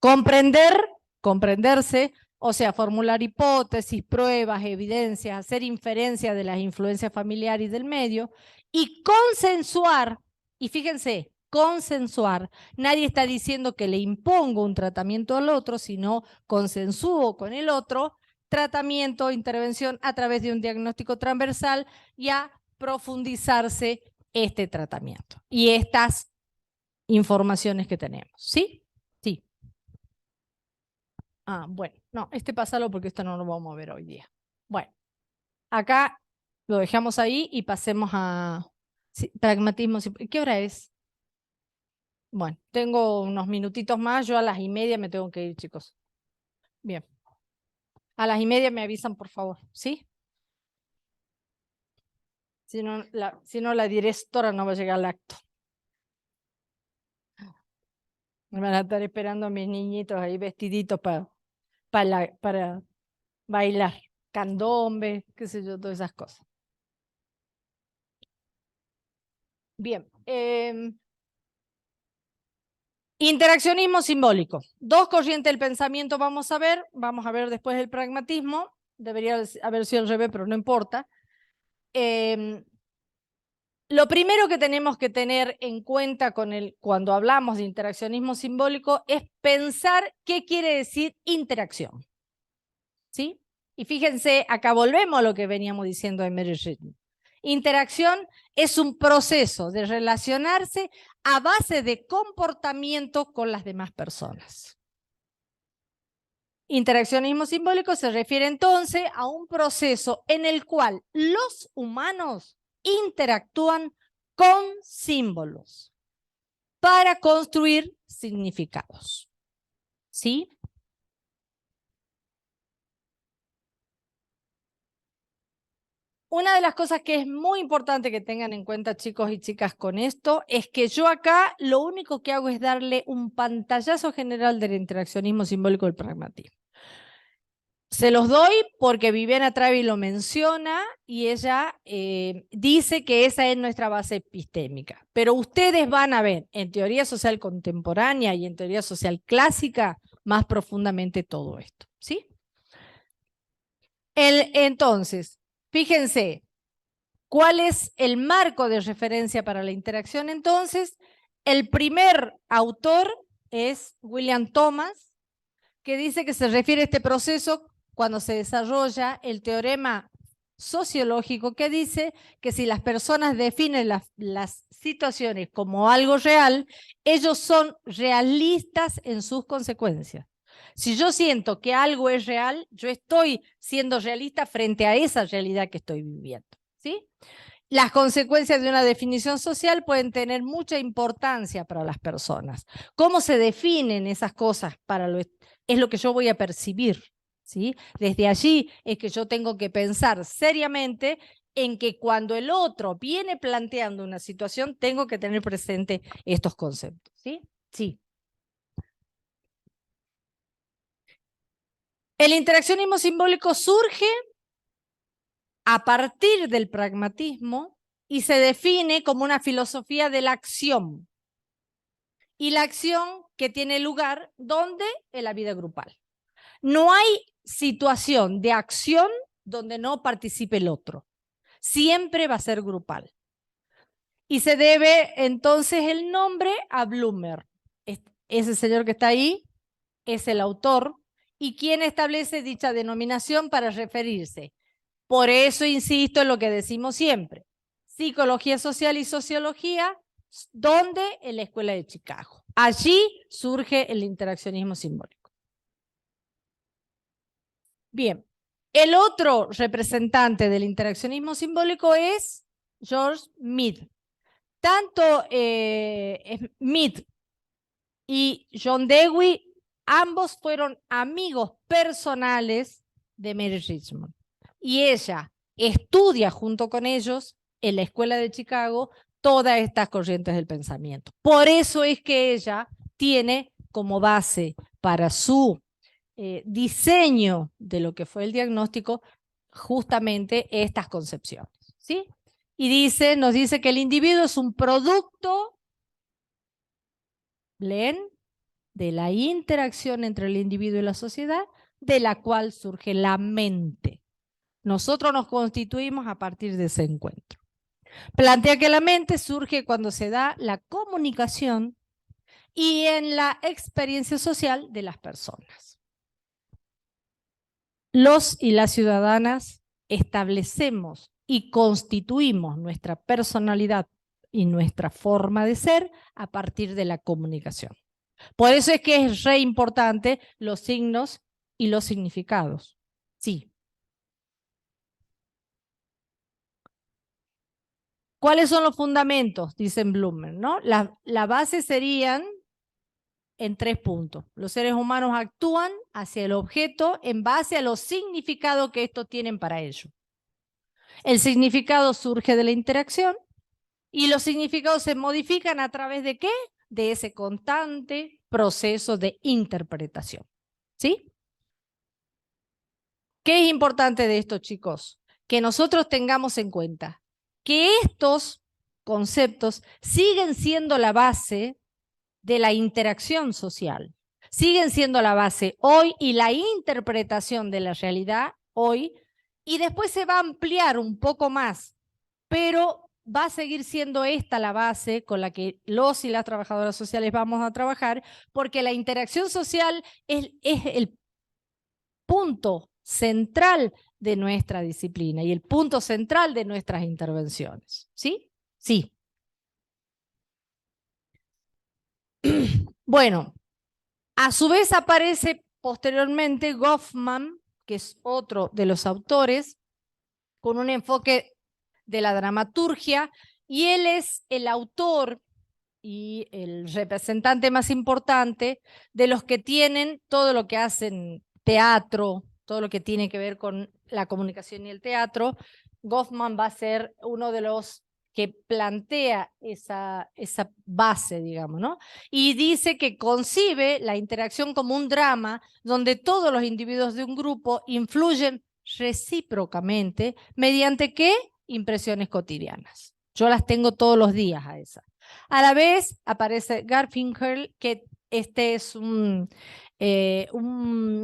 Comprenderse, o sea, formular hipótesis, pruebas, evidencias, hacer inferencia de las influencias familiares y del medio, y consensuar, y fíjense, consensuar, nadie está diciendo que le impongo un tratamiento al otro, sino consensúo con el otro, tratamiento, intervención a través de un diagnóstico transversal y a profundizarse este tratamiento y estas informaciones que tenemos. ¿Sí? Sí. Ah, bueno, no, pásalo porque esto no lo vamos a ver hoy día. Bueno, acá lo dejamos ahí y pasemos a pragmatismo. ¿Qué hora es? Bueno, tengo unos minutitos más, yo a las 1:30 me tengo que ir, chicos. Bien. A las 1:30 me avisan, por favor, ¿sí? Si no, la directora no va a llegar al acto. Me van a estar esperando a mis niñitos ahí vestiditos para bailar. Candombe, qué sé yo, todas esas cosas. Bien. Interaccionismo simbólico. Dos corrientes del pensamiento vamos a ver después el pragmatismo, debería haber sido al revés, pero no importa. Lo primero que tenemos que tener en cuenta cuando hablamos de interaccionismo simbólico es pensar qué quiere decir interacción. ¿Sí? Y fíjense, acá volvemos a lo que veníamos diciendo de Mary Read. Interacción es un proceso de relacionarse a base de comportamiento con las demás personas. Interaccionismo simbólico se refiere entonces a un proceso en el cual los humanos interactúan con símbolos para construir significados. ¿Sí? Una de las cosas que es muy importante que tengan en cuenta, chicos y chicas, con esto, es que yo acá lo único que hago es darle un pantallazo general del interaccionismo simbólico del pragmatismo. Se los doy porque Viviana Travi lo menciona y ella dice que esa es nuestra base epistémica. Pero ustedes van a ver en teoría social contemporánea y en teoría social clásica más profundamente todo esto. ¿Sí? Entonces, fíjense, ¿cuál es el marco de referencia para la interacción? Entonces, el primer autor es William Thomas, que dice que se refiere a este proceso cuando se desarrolla el teorema sociológico que dice que si las personas definen las situaciones como algo real, ellos son realistas en sus consecuencias. Si yo siento que algo es real, yo estoy siendo realista frente a esa realidad que estoy viviendo. ¿Sí? Las consecuencias de una definición social pueden tener mucha importancia para las personas. ¿Cómo se definen esas cosas es lo que yo voy a percibir? ¿Sí? Desde allí es que yo tengo que pensar seriamente en que cuando el otro viene planteando una situación, tengo que tener presente estos conceptos. ¿Sí? Sí. El interaccionismo simbólico surge a partir del pragmatismo y se define como una filosofía de la acción. Y la acción que tiene lugar, ¿dónde? En la vida grupal. No hay situación de acción donde no participe el otro. Siempre va a ser grupal. Y se debe entonces el nombre a Blumer. Ese señor que está ahí es el autor y quien establece dicha denominación para referirse. Por eso insisto en lo que decimos siempre. Psicología social y sociología, ¿dónde? En la Escuela de Chicago. Allí surge el interaccionismo simbólico. Bien, el otro representante del interaccionismo simbólico es George Mead. Tanto Smith y John Dewey, ambos fueron amigos personales de Mary Richmond. Y ella estudia junto con ellos en la Escuela de Chicago todas estas corrientes del pensamiento. Por eso es que ella tiene como base para su diseño de lo que fue el diagnóstico justamente estas concepciones, ¿sí? Y nos dice que el individuo es un producto, leen, de la interacción entre el individuo y la sociedad, de la cual surge la mente. Nosotros nos constituimos a partir de ese encuentro. Plantea que la mente surge cuando se da la comunicación y en la experiencia social de las personas. Los y las ciudadanas establecemos y constituimos nuestra personalidad y nuestra forma de ser a partir de la comunicación. Por eso es que es re importante los signos y los significados. Sí. ¿Cuáles son los fundamentos? Dicen Blumer, ¿no? La base serían en 3 puntos. Los seres humanos actúan hacia el objeto en base a los significados que estos tienen para ello. El significado surge de la interacción y los significados se modifican a través de ¿qué? De ese constante proceso de interpretación. ¿Sí? ¿Qué es importante de esto, chicos? Que nosotros tengamos en cuenta que estos conceptos siguen siendo la base de la interacción social. Siguen siendo la base hoy y la interpretación de la realidad hoy, y después se va a ampliar un poco más, pero va a seguir siendo esta la base con la que los y las trabajadoras sociales vamos a trabajar, porque la interacción social es el punto central de nuestra disciplina y el punto central de nuestras intervenciones. ¿Sí? Sí. Bueno, a su vez aparece posteriormente Goffman, que es otro de los autores, con un enfoque de la dramaturgia, y él es el autor y el representante más importante de los que tienen todo lo que hacen teatro, todo lo que tiene que ver con la comunicación y el teatro. Goffman va a ser uno de los que plantea esa base, digamos, ¿no? Y dice que concibe la interacción como un drama donde todos los individuos de un grupo influyen recíprocamente mediante ¿qué? Impresiones cotidianas. Yo las tengo todos los días a esas. A la vez aparece Garfinkel, que este es un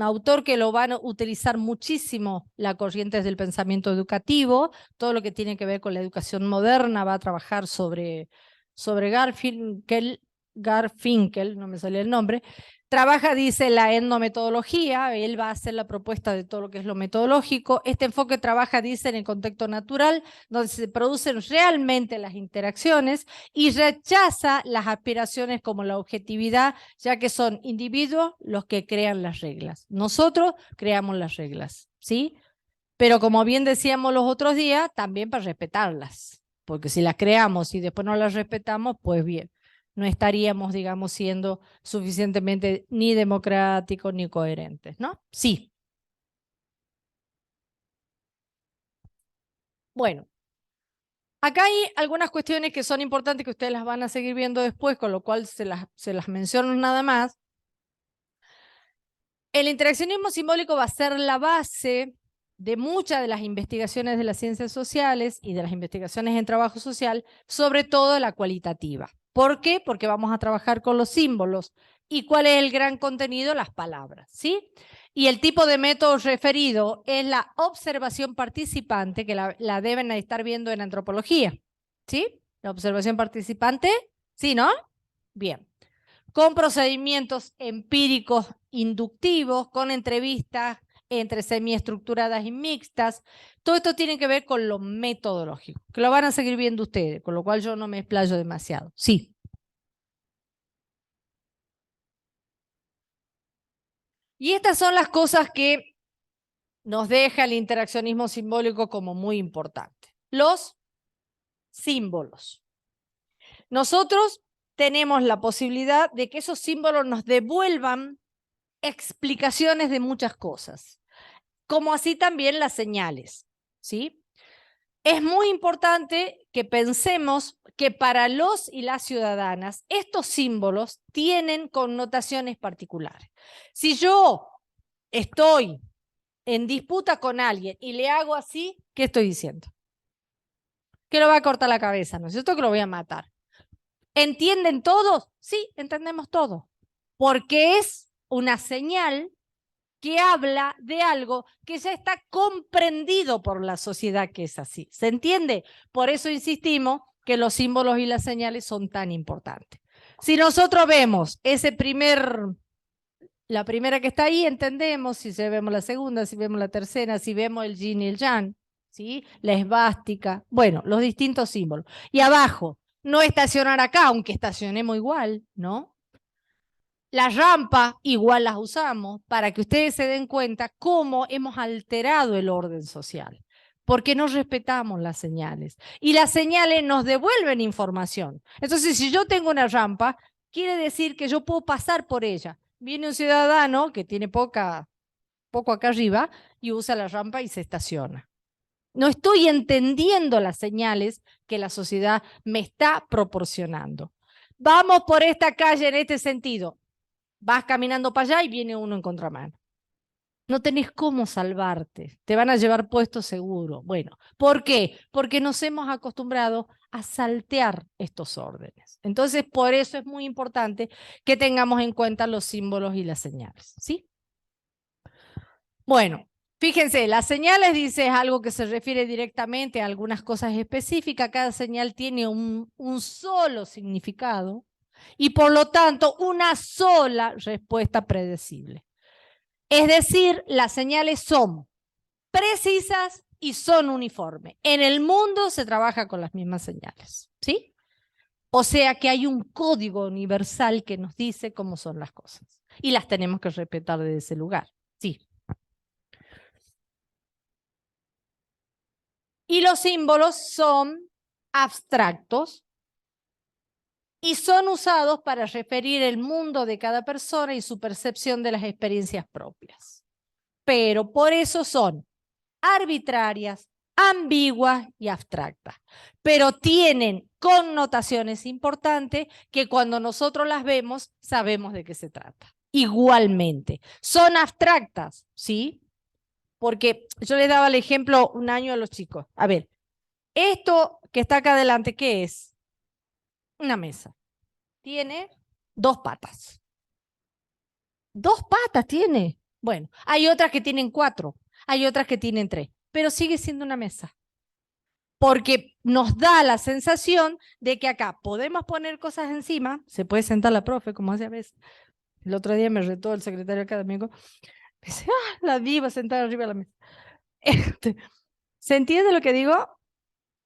autor que lo van a utilizar muchísimo las corrientes del pensamiento educativo, todo lo que tiene que ver con la educación moderna va a trabajar sobre Garfinkel, no me salió el nombre. Trabaja, dice, la etnometodología, él va a hacer la propuesta de todo lo que es lo metodológico. Este enfoque trabaja, dice, en el contexto natural, donde se producen realmente las interacciones, y rechaza las aspiraciones como la objetividad, ya que son individuos los que crean las reglas. Nosotros creamos las reglas, ¿sí? Pero como bien decíamos los otros días, también para respetarlas, porque si las creamos y después no las respetamos, pues bien, no estaríamos, digamos, siendo suficientemente ni democráticos ni coherentes, ¿no? Sí. Bueno, acá hay algunas cuestiones que son importantes que ustedes las van a seguir viendo después, con lo cual se las menciono nada más. El interaccionismo simbólico va a ser la base de muchas de las investigaciones de las ciencias sociales y de las investigaciones en trabajo social, sobre todo la cualitativa. ¿Por qué? Porque vamos a trabajar con los símbolos. ¿Y cuál es el gran contenido? Las palabras, ¿sí? Y el tipo de método referido es la observación participante, que la deben estar viendo en antropología, ¿sí? La observación participante, ¿sí, no? Bien. Con procedimientos empíricos inductivos, con entrevistas entre semiestructuradas y mixtas. Todo esto tiene que ver con lo metodológico, que lo van a seguir viendo ustedes, con lo cual yo no me explayo demasiado. Sí. Y estas son las cosas que nos deja el interaccionismo simbólico como muy importante. Los símbolos. nosotros tenemos la posibilidad de que esos símbolos nos devuelvan explicaciones de muchas cosas, como así también las señales, ¿sí? Es muy importante que pensemos que para los y las ciudadanas estos símbolos tienen connotaciones particulares. Si yo estoy en disputa con alguien y le hago así, ¿qué estoy diciendo? Que lo va a cortar la cabeza, ¿no es cierto? Que lo voy a matar. ¿Entienden todos? Sí, entendemos todo. Porque es una señal que habla de algo que ya está comprendido por la sociedad que es así. ¿Se entiende? Por eso insistimos que los símbolos y las señales son tan importantes. Si nosotros vemos la primera que está ahí, entendemos, si vemos la segunda, si vemos la tercera, si vemos el yin y el yang, ¿sí? La esvástica, bueno, los distintos símbolos. Y abajo, no estacionar acá, aunque estacionemos igual, ¿no? Las rampas igual las usamos para que ustedes se den cuenta cómo hemos alterado el orden social, porque no respetamos las señales. Y las señales nos devuelven información. Entonces, si yo tengo una rampa, quiere decir que yo puedo pasar por ella. Viene un ciudadano que tiene poco acá arriba y usa la rampa y se estaciona. No estoy entendiendo las señales que la sociedad me está proporcionando. Vamos por esta calle en este sentido. Vas caminando para allá y viene uno en contramano. No tenés cómo salvarte, te van a llevar puesto seguro. Bueno, ¿por qué? Porque nos hemos acostumbrado a saltear estos órdenes. Entonces, por eso es muy importante que tengamos en cuenta los símbolos y las señales, ¿sí? Bueno, fíjense, las señales, dice, es algo que se refiere directamente a algunas cosas específicas. Cada señal tiene un solo significado y por lo tanto una sola respuesta predecible. Es decir, las señales son precisas y son uniformes. En el mundo se trabaja con las mismas señales, ¿sí? O sea que hay un código universal que nos dice cómo son las cosas y las tenemos que respetar desde ese lugar, sí. Y los símbolos son abstractos y son usados para referir el mundo de cada persona y su percepción de las experiencias propias. Pero por eso son arbitrarias, ambiguas y abstractas, pero tienen connotaciones importantes que cuando nosotros las vemos sabemos de qué se trata. Igualmente, son abstractas, ¿sí? Porque yo les daba el ejemplo un año a los chicos. A ver, esto que está acá adelante, ¿qué es? Una mesa. Tiene dos patas. Dos patas tiene. Bueno, hay otras que tienen cuatro, hay otras que tienen tres, pero sigue siendo una mesa. Porque nos da la sensación de que acá podemos poner cosas encima, se puede sentar la profe, como hace a veces. El otro día me retó el secretario académico, me dice, la diva sentada arriba de la mesa. ¿Se entiende lo que digo?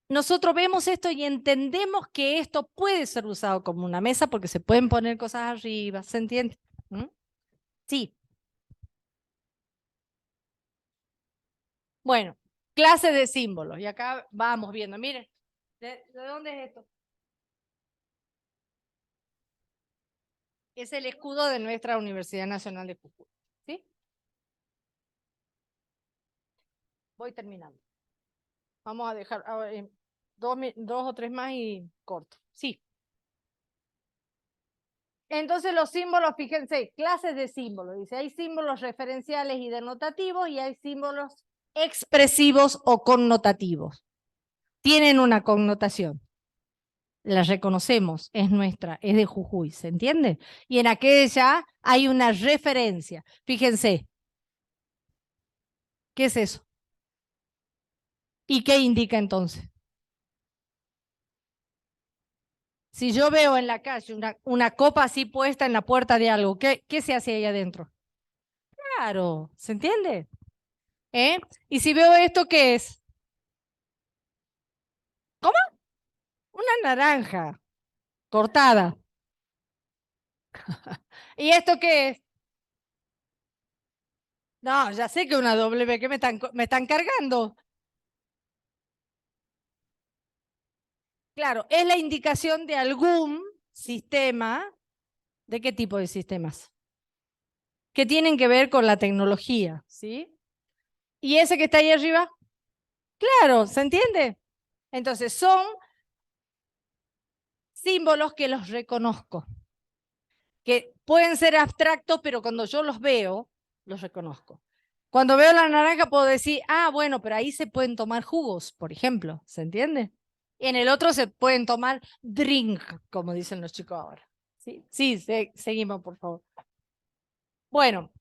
Nosotros vemos esto y entendemos que esto puede ser usado como una mesa porque se pueden poner cosas arriba, ¿se entiende? ¿Mm? Sí. Bueno, clase de símbolos. Y acá vamos viendo, miren, ¿de dónde es esto? Es el escudo de nuestra Universidad Nacional de Jujuy. ¿Sí? Voy terminando. Vamos a dejar dos o tres más y corto. Sí. Entonces los símbolos, fíjense, clases de símbolos. Dice, hay símbolos referenciales y denotativos y hay símbolos expresivos o connotativos. Tienen una connotación. La reconocemos, es nuestra, es de Jujuy, ¿se entiende? Y en aquella hay una referencia. Fíjense, ¿qué es eso? ¿Y qué indica entonces? Si yo veo en la calle una copa así puesta en la puerta de algo, ¿qué se hace ahí adentro? Claro, ¿se entiende? ¿Eh? Y si veo esto, ¿qué es? ¿Cómo? Una naranja cortada. ¿Y esto qué es? No, ya sé que una W, que me están cargando. Claro, es la indicación de algún sistema. ¿De qué tipo de sistemas? Que tienen que ver con la tecnología, ¿sí? ¿Y ese que está ahí arriba? Claro, ¿se entiende? Entonces son símbolos que los reconozco, que pueden ser abstractos, pero cuando yo los veo, los reconozco. Cuando veo la naranja puedo decir, ah, bueno, pero ahí se pueden tomar jugos, por ejemplo, ¿se entiende? Y en el otro se pueden tomar drink, como dicen los chicos ahora. Sí, sí, seguimos, por favor. Bueno,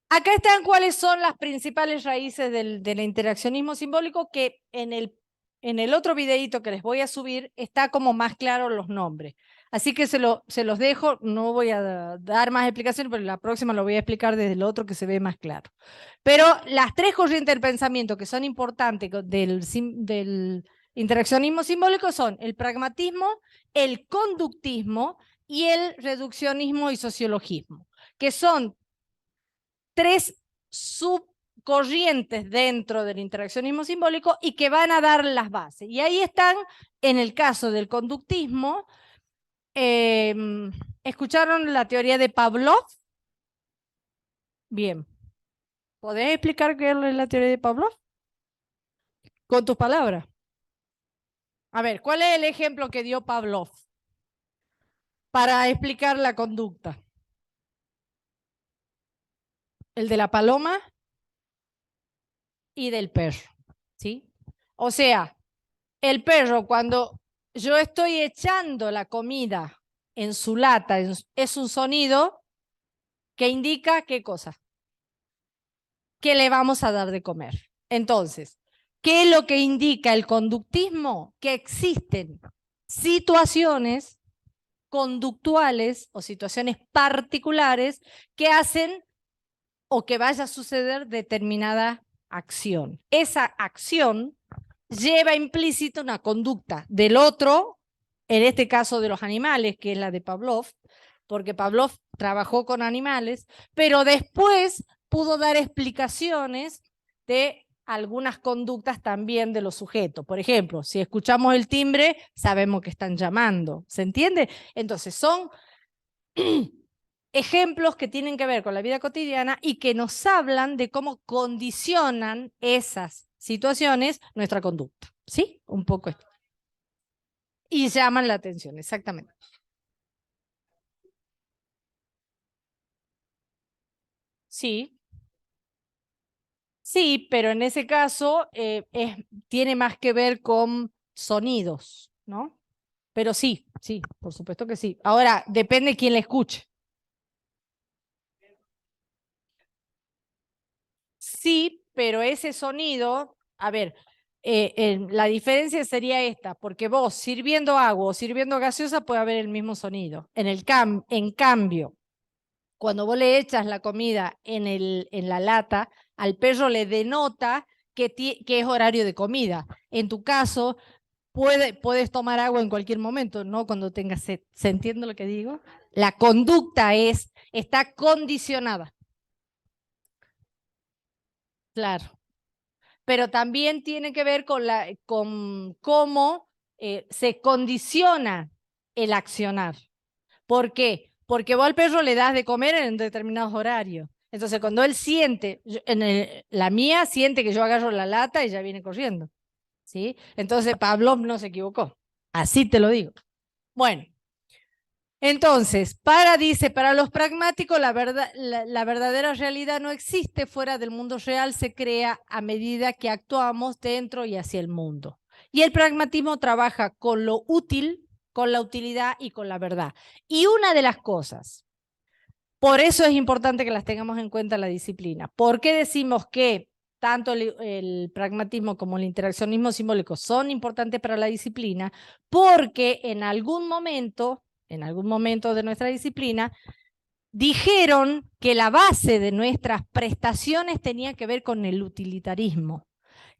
acá están cuáles son las principales raíces del interaccionismo simbólico, que en el otro videíto que les voy a subir está como más claro los nombres. Así que se los dejo, no voy a dar más explicaciones, pero la próxima lo voy a explicar desde el otro que se ve más claro. Pero las tres corrientes del pensamiento que son importantes del interaccionismo simbólico son el pragmatismo, el conductismo y el reduccionismo y sociologismo, que son tres subcorrientes dentro del interaccionismo simbólico y que van a dar las bases. Y ahí están, en el caso del conductismo, ¿escucharon la teoría de Pavlov? Bien. ¿Podés explicar qué es la teoría de Pavlov? Con tus palabras. A ver, ¿cuál es el ejemplo que dio Pavlov para explicar la conducta? El de la paloma y del perro, ¿sí? O sea, el perro, cuando yo estoy echando la comida en su lata, es un sonido que indica qué cosa, que le vamos a dar de comer. Entonces, ¿qué es lo que indica el conductismo? Que existen situaciones conductuales o situaciones particulares que hacen o que vaya a suceder determinada acción. Esa acción lleva implícito una conducta del otro, en este caso de los animales, que es la de Pavlov, porque Pavlov trabajó con animales, pero después pudo dar explicaciones de algunas conductas también de los sujetos. Por ejemplo, si escuchamos el timbre, sabemos que están llamando. ¿Se entiende? Entonces son ejemplos que tienen que ver con la vida cotidiana y que nos hablan de cómo condicionan esas situaciones nuestra conducta. ¿Sí? Un poco esto. Y llaman la atención, exactamente. Sí, sí, pero en ese caso tiene más que ver con sonidos, ¿no? Pero sí, sí, por supuesto que sí. Ahora, depende quién le escuche. Sí, pero ese sonido, a ver, la diferencia sería esta, porque vos sirviendo agua o sirviendo gaseosa puede haber el mismo sonido. En cambio, cuando vos le echas la comida en la lata, al perro le denota que es horario de comida. En tu caso, puedes tomar agua en cualquier momento, ¿no? Cuando tengas sed. ¿Se entiende lo que digo? La conducta está condicionada. Claro. Pero también tiene que ver con cómo se condiciona el accionar. ¿Por qué? Porque vos al perro le das de comer en determinados horarios. Entonces, cuando él siente, la mía siente que yo agarro la lata y ya viene corriendo. ¿Sí? Entonces, Pavlov no se equivocó. Así te lo digo. Bueno, entonces, dice, para los pragmáticos la verdadera realidad no existe fuera del mundo real, se crea a medida que actuamos dentro y hacia el mundo. Y el pragmatismo trabaja con lo útil, con la utilidad y con la verdad. Y una de las cosas, por eso es importante que las tengamos en cuenta en la disciplina. ¿Por qué decimos que tanto el pragmatismo como el interaccionismo simbólico son importantes para la disciplina? Porque en algún momento de nuestra disciplina, dijeron que la base de nuestras prestaciones tenía que ver con el utilitarismo,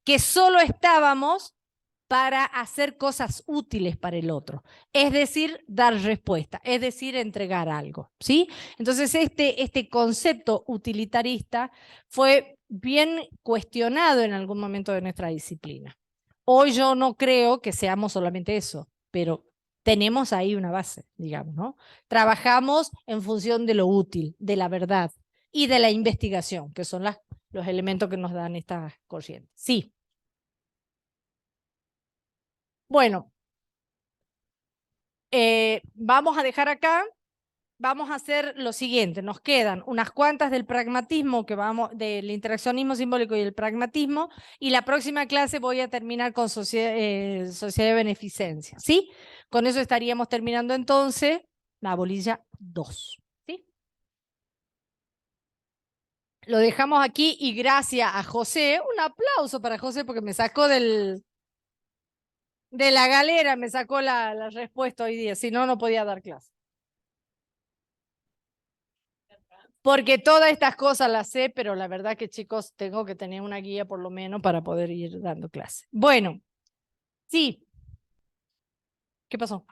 que solo estábamos para hacer cosas útiles para el otro, es decir, dar respuesta, es decir, entregar algo, ¿sí? Entonces este concepto utilitarista fue bien cuestionado en algún momento de nuestra disciplina. Hoy yo no creo que seamos solamente eso. pero tenemos ahí una base, digamos, ¿no? Trabajamos en función de lo útil, de la verdad y de la investigación, que son los elementos que nos dan estas corrientes. Sí. Bueno, vamos a dejar acá. Vamos a hacer lo siguiente, nos quedan unas cuantas del pragmatismo, del interaccionismo simbólico y el pragmatismo, y la próxima clase voy a terminar con sociedad de beneficencia, ¿sí? Con eso estaríamos terminando entonces la bolilla 2, ¿sí? Lo dejamos aquí y gracias a José, un aplauso para José porque me sacó de la galera, me sacó la respuesta hoy día, si no, no podía dar clase. Porque todas estas cosas las sé, pero la verdad que, chicos, tengo que tener una guía por lo menos para poder ir dando clase. Bueno, sí. ¿Qué pasó?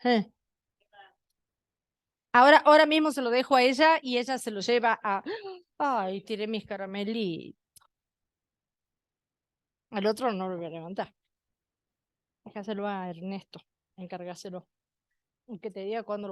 Eh. Ahora mismo se lo dejo a ella y ella se lo lleva a... Ay, tiré mis caramelitos. Al otro no lo voy a levantar. Déjaselo a Ernesto, encargáselo. Que te diga cuándo lo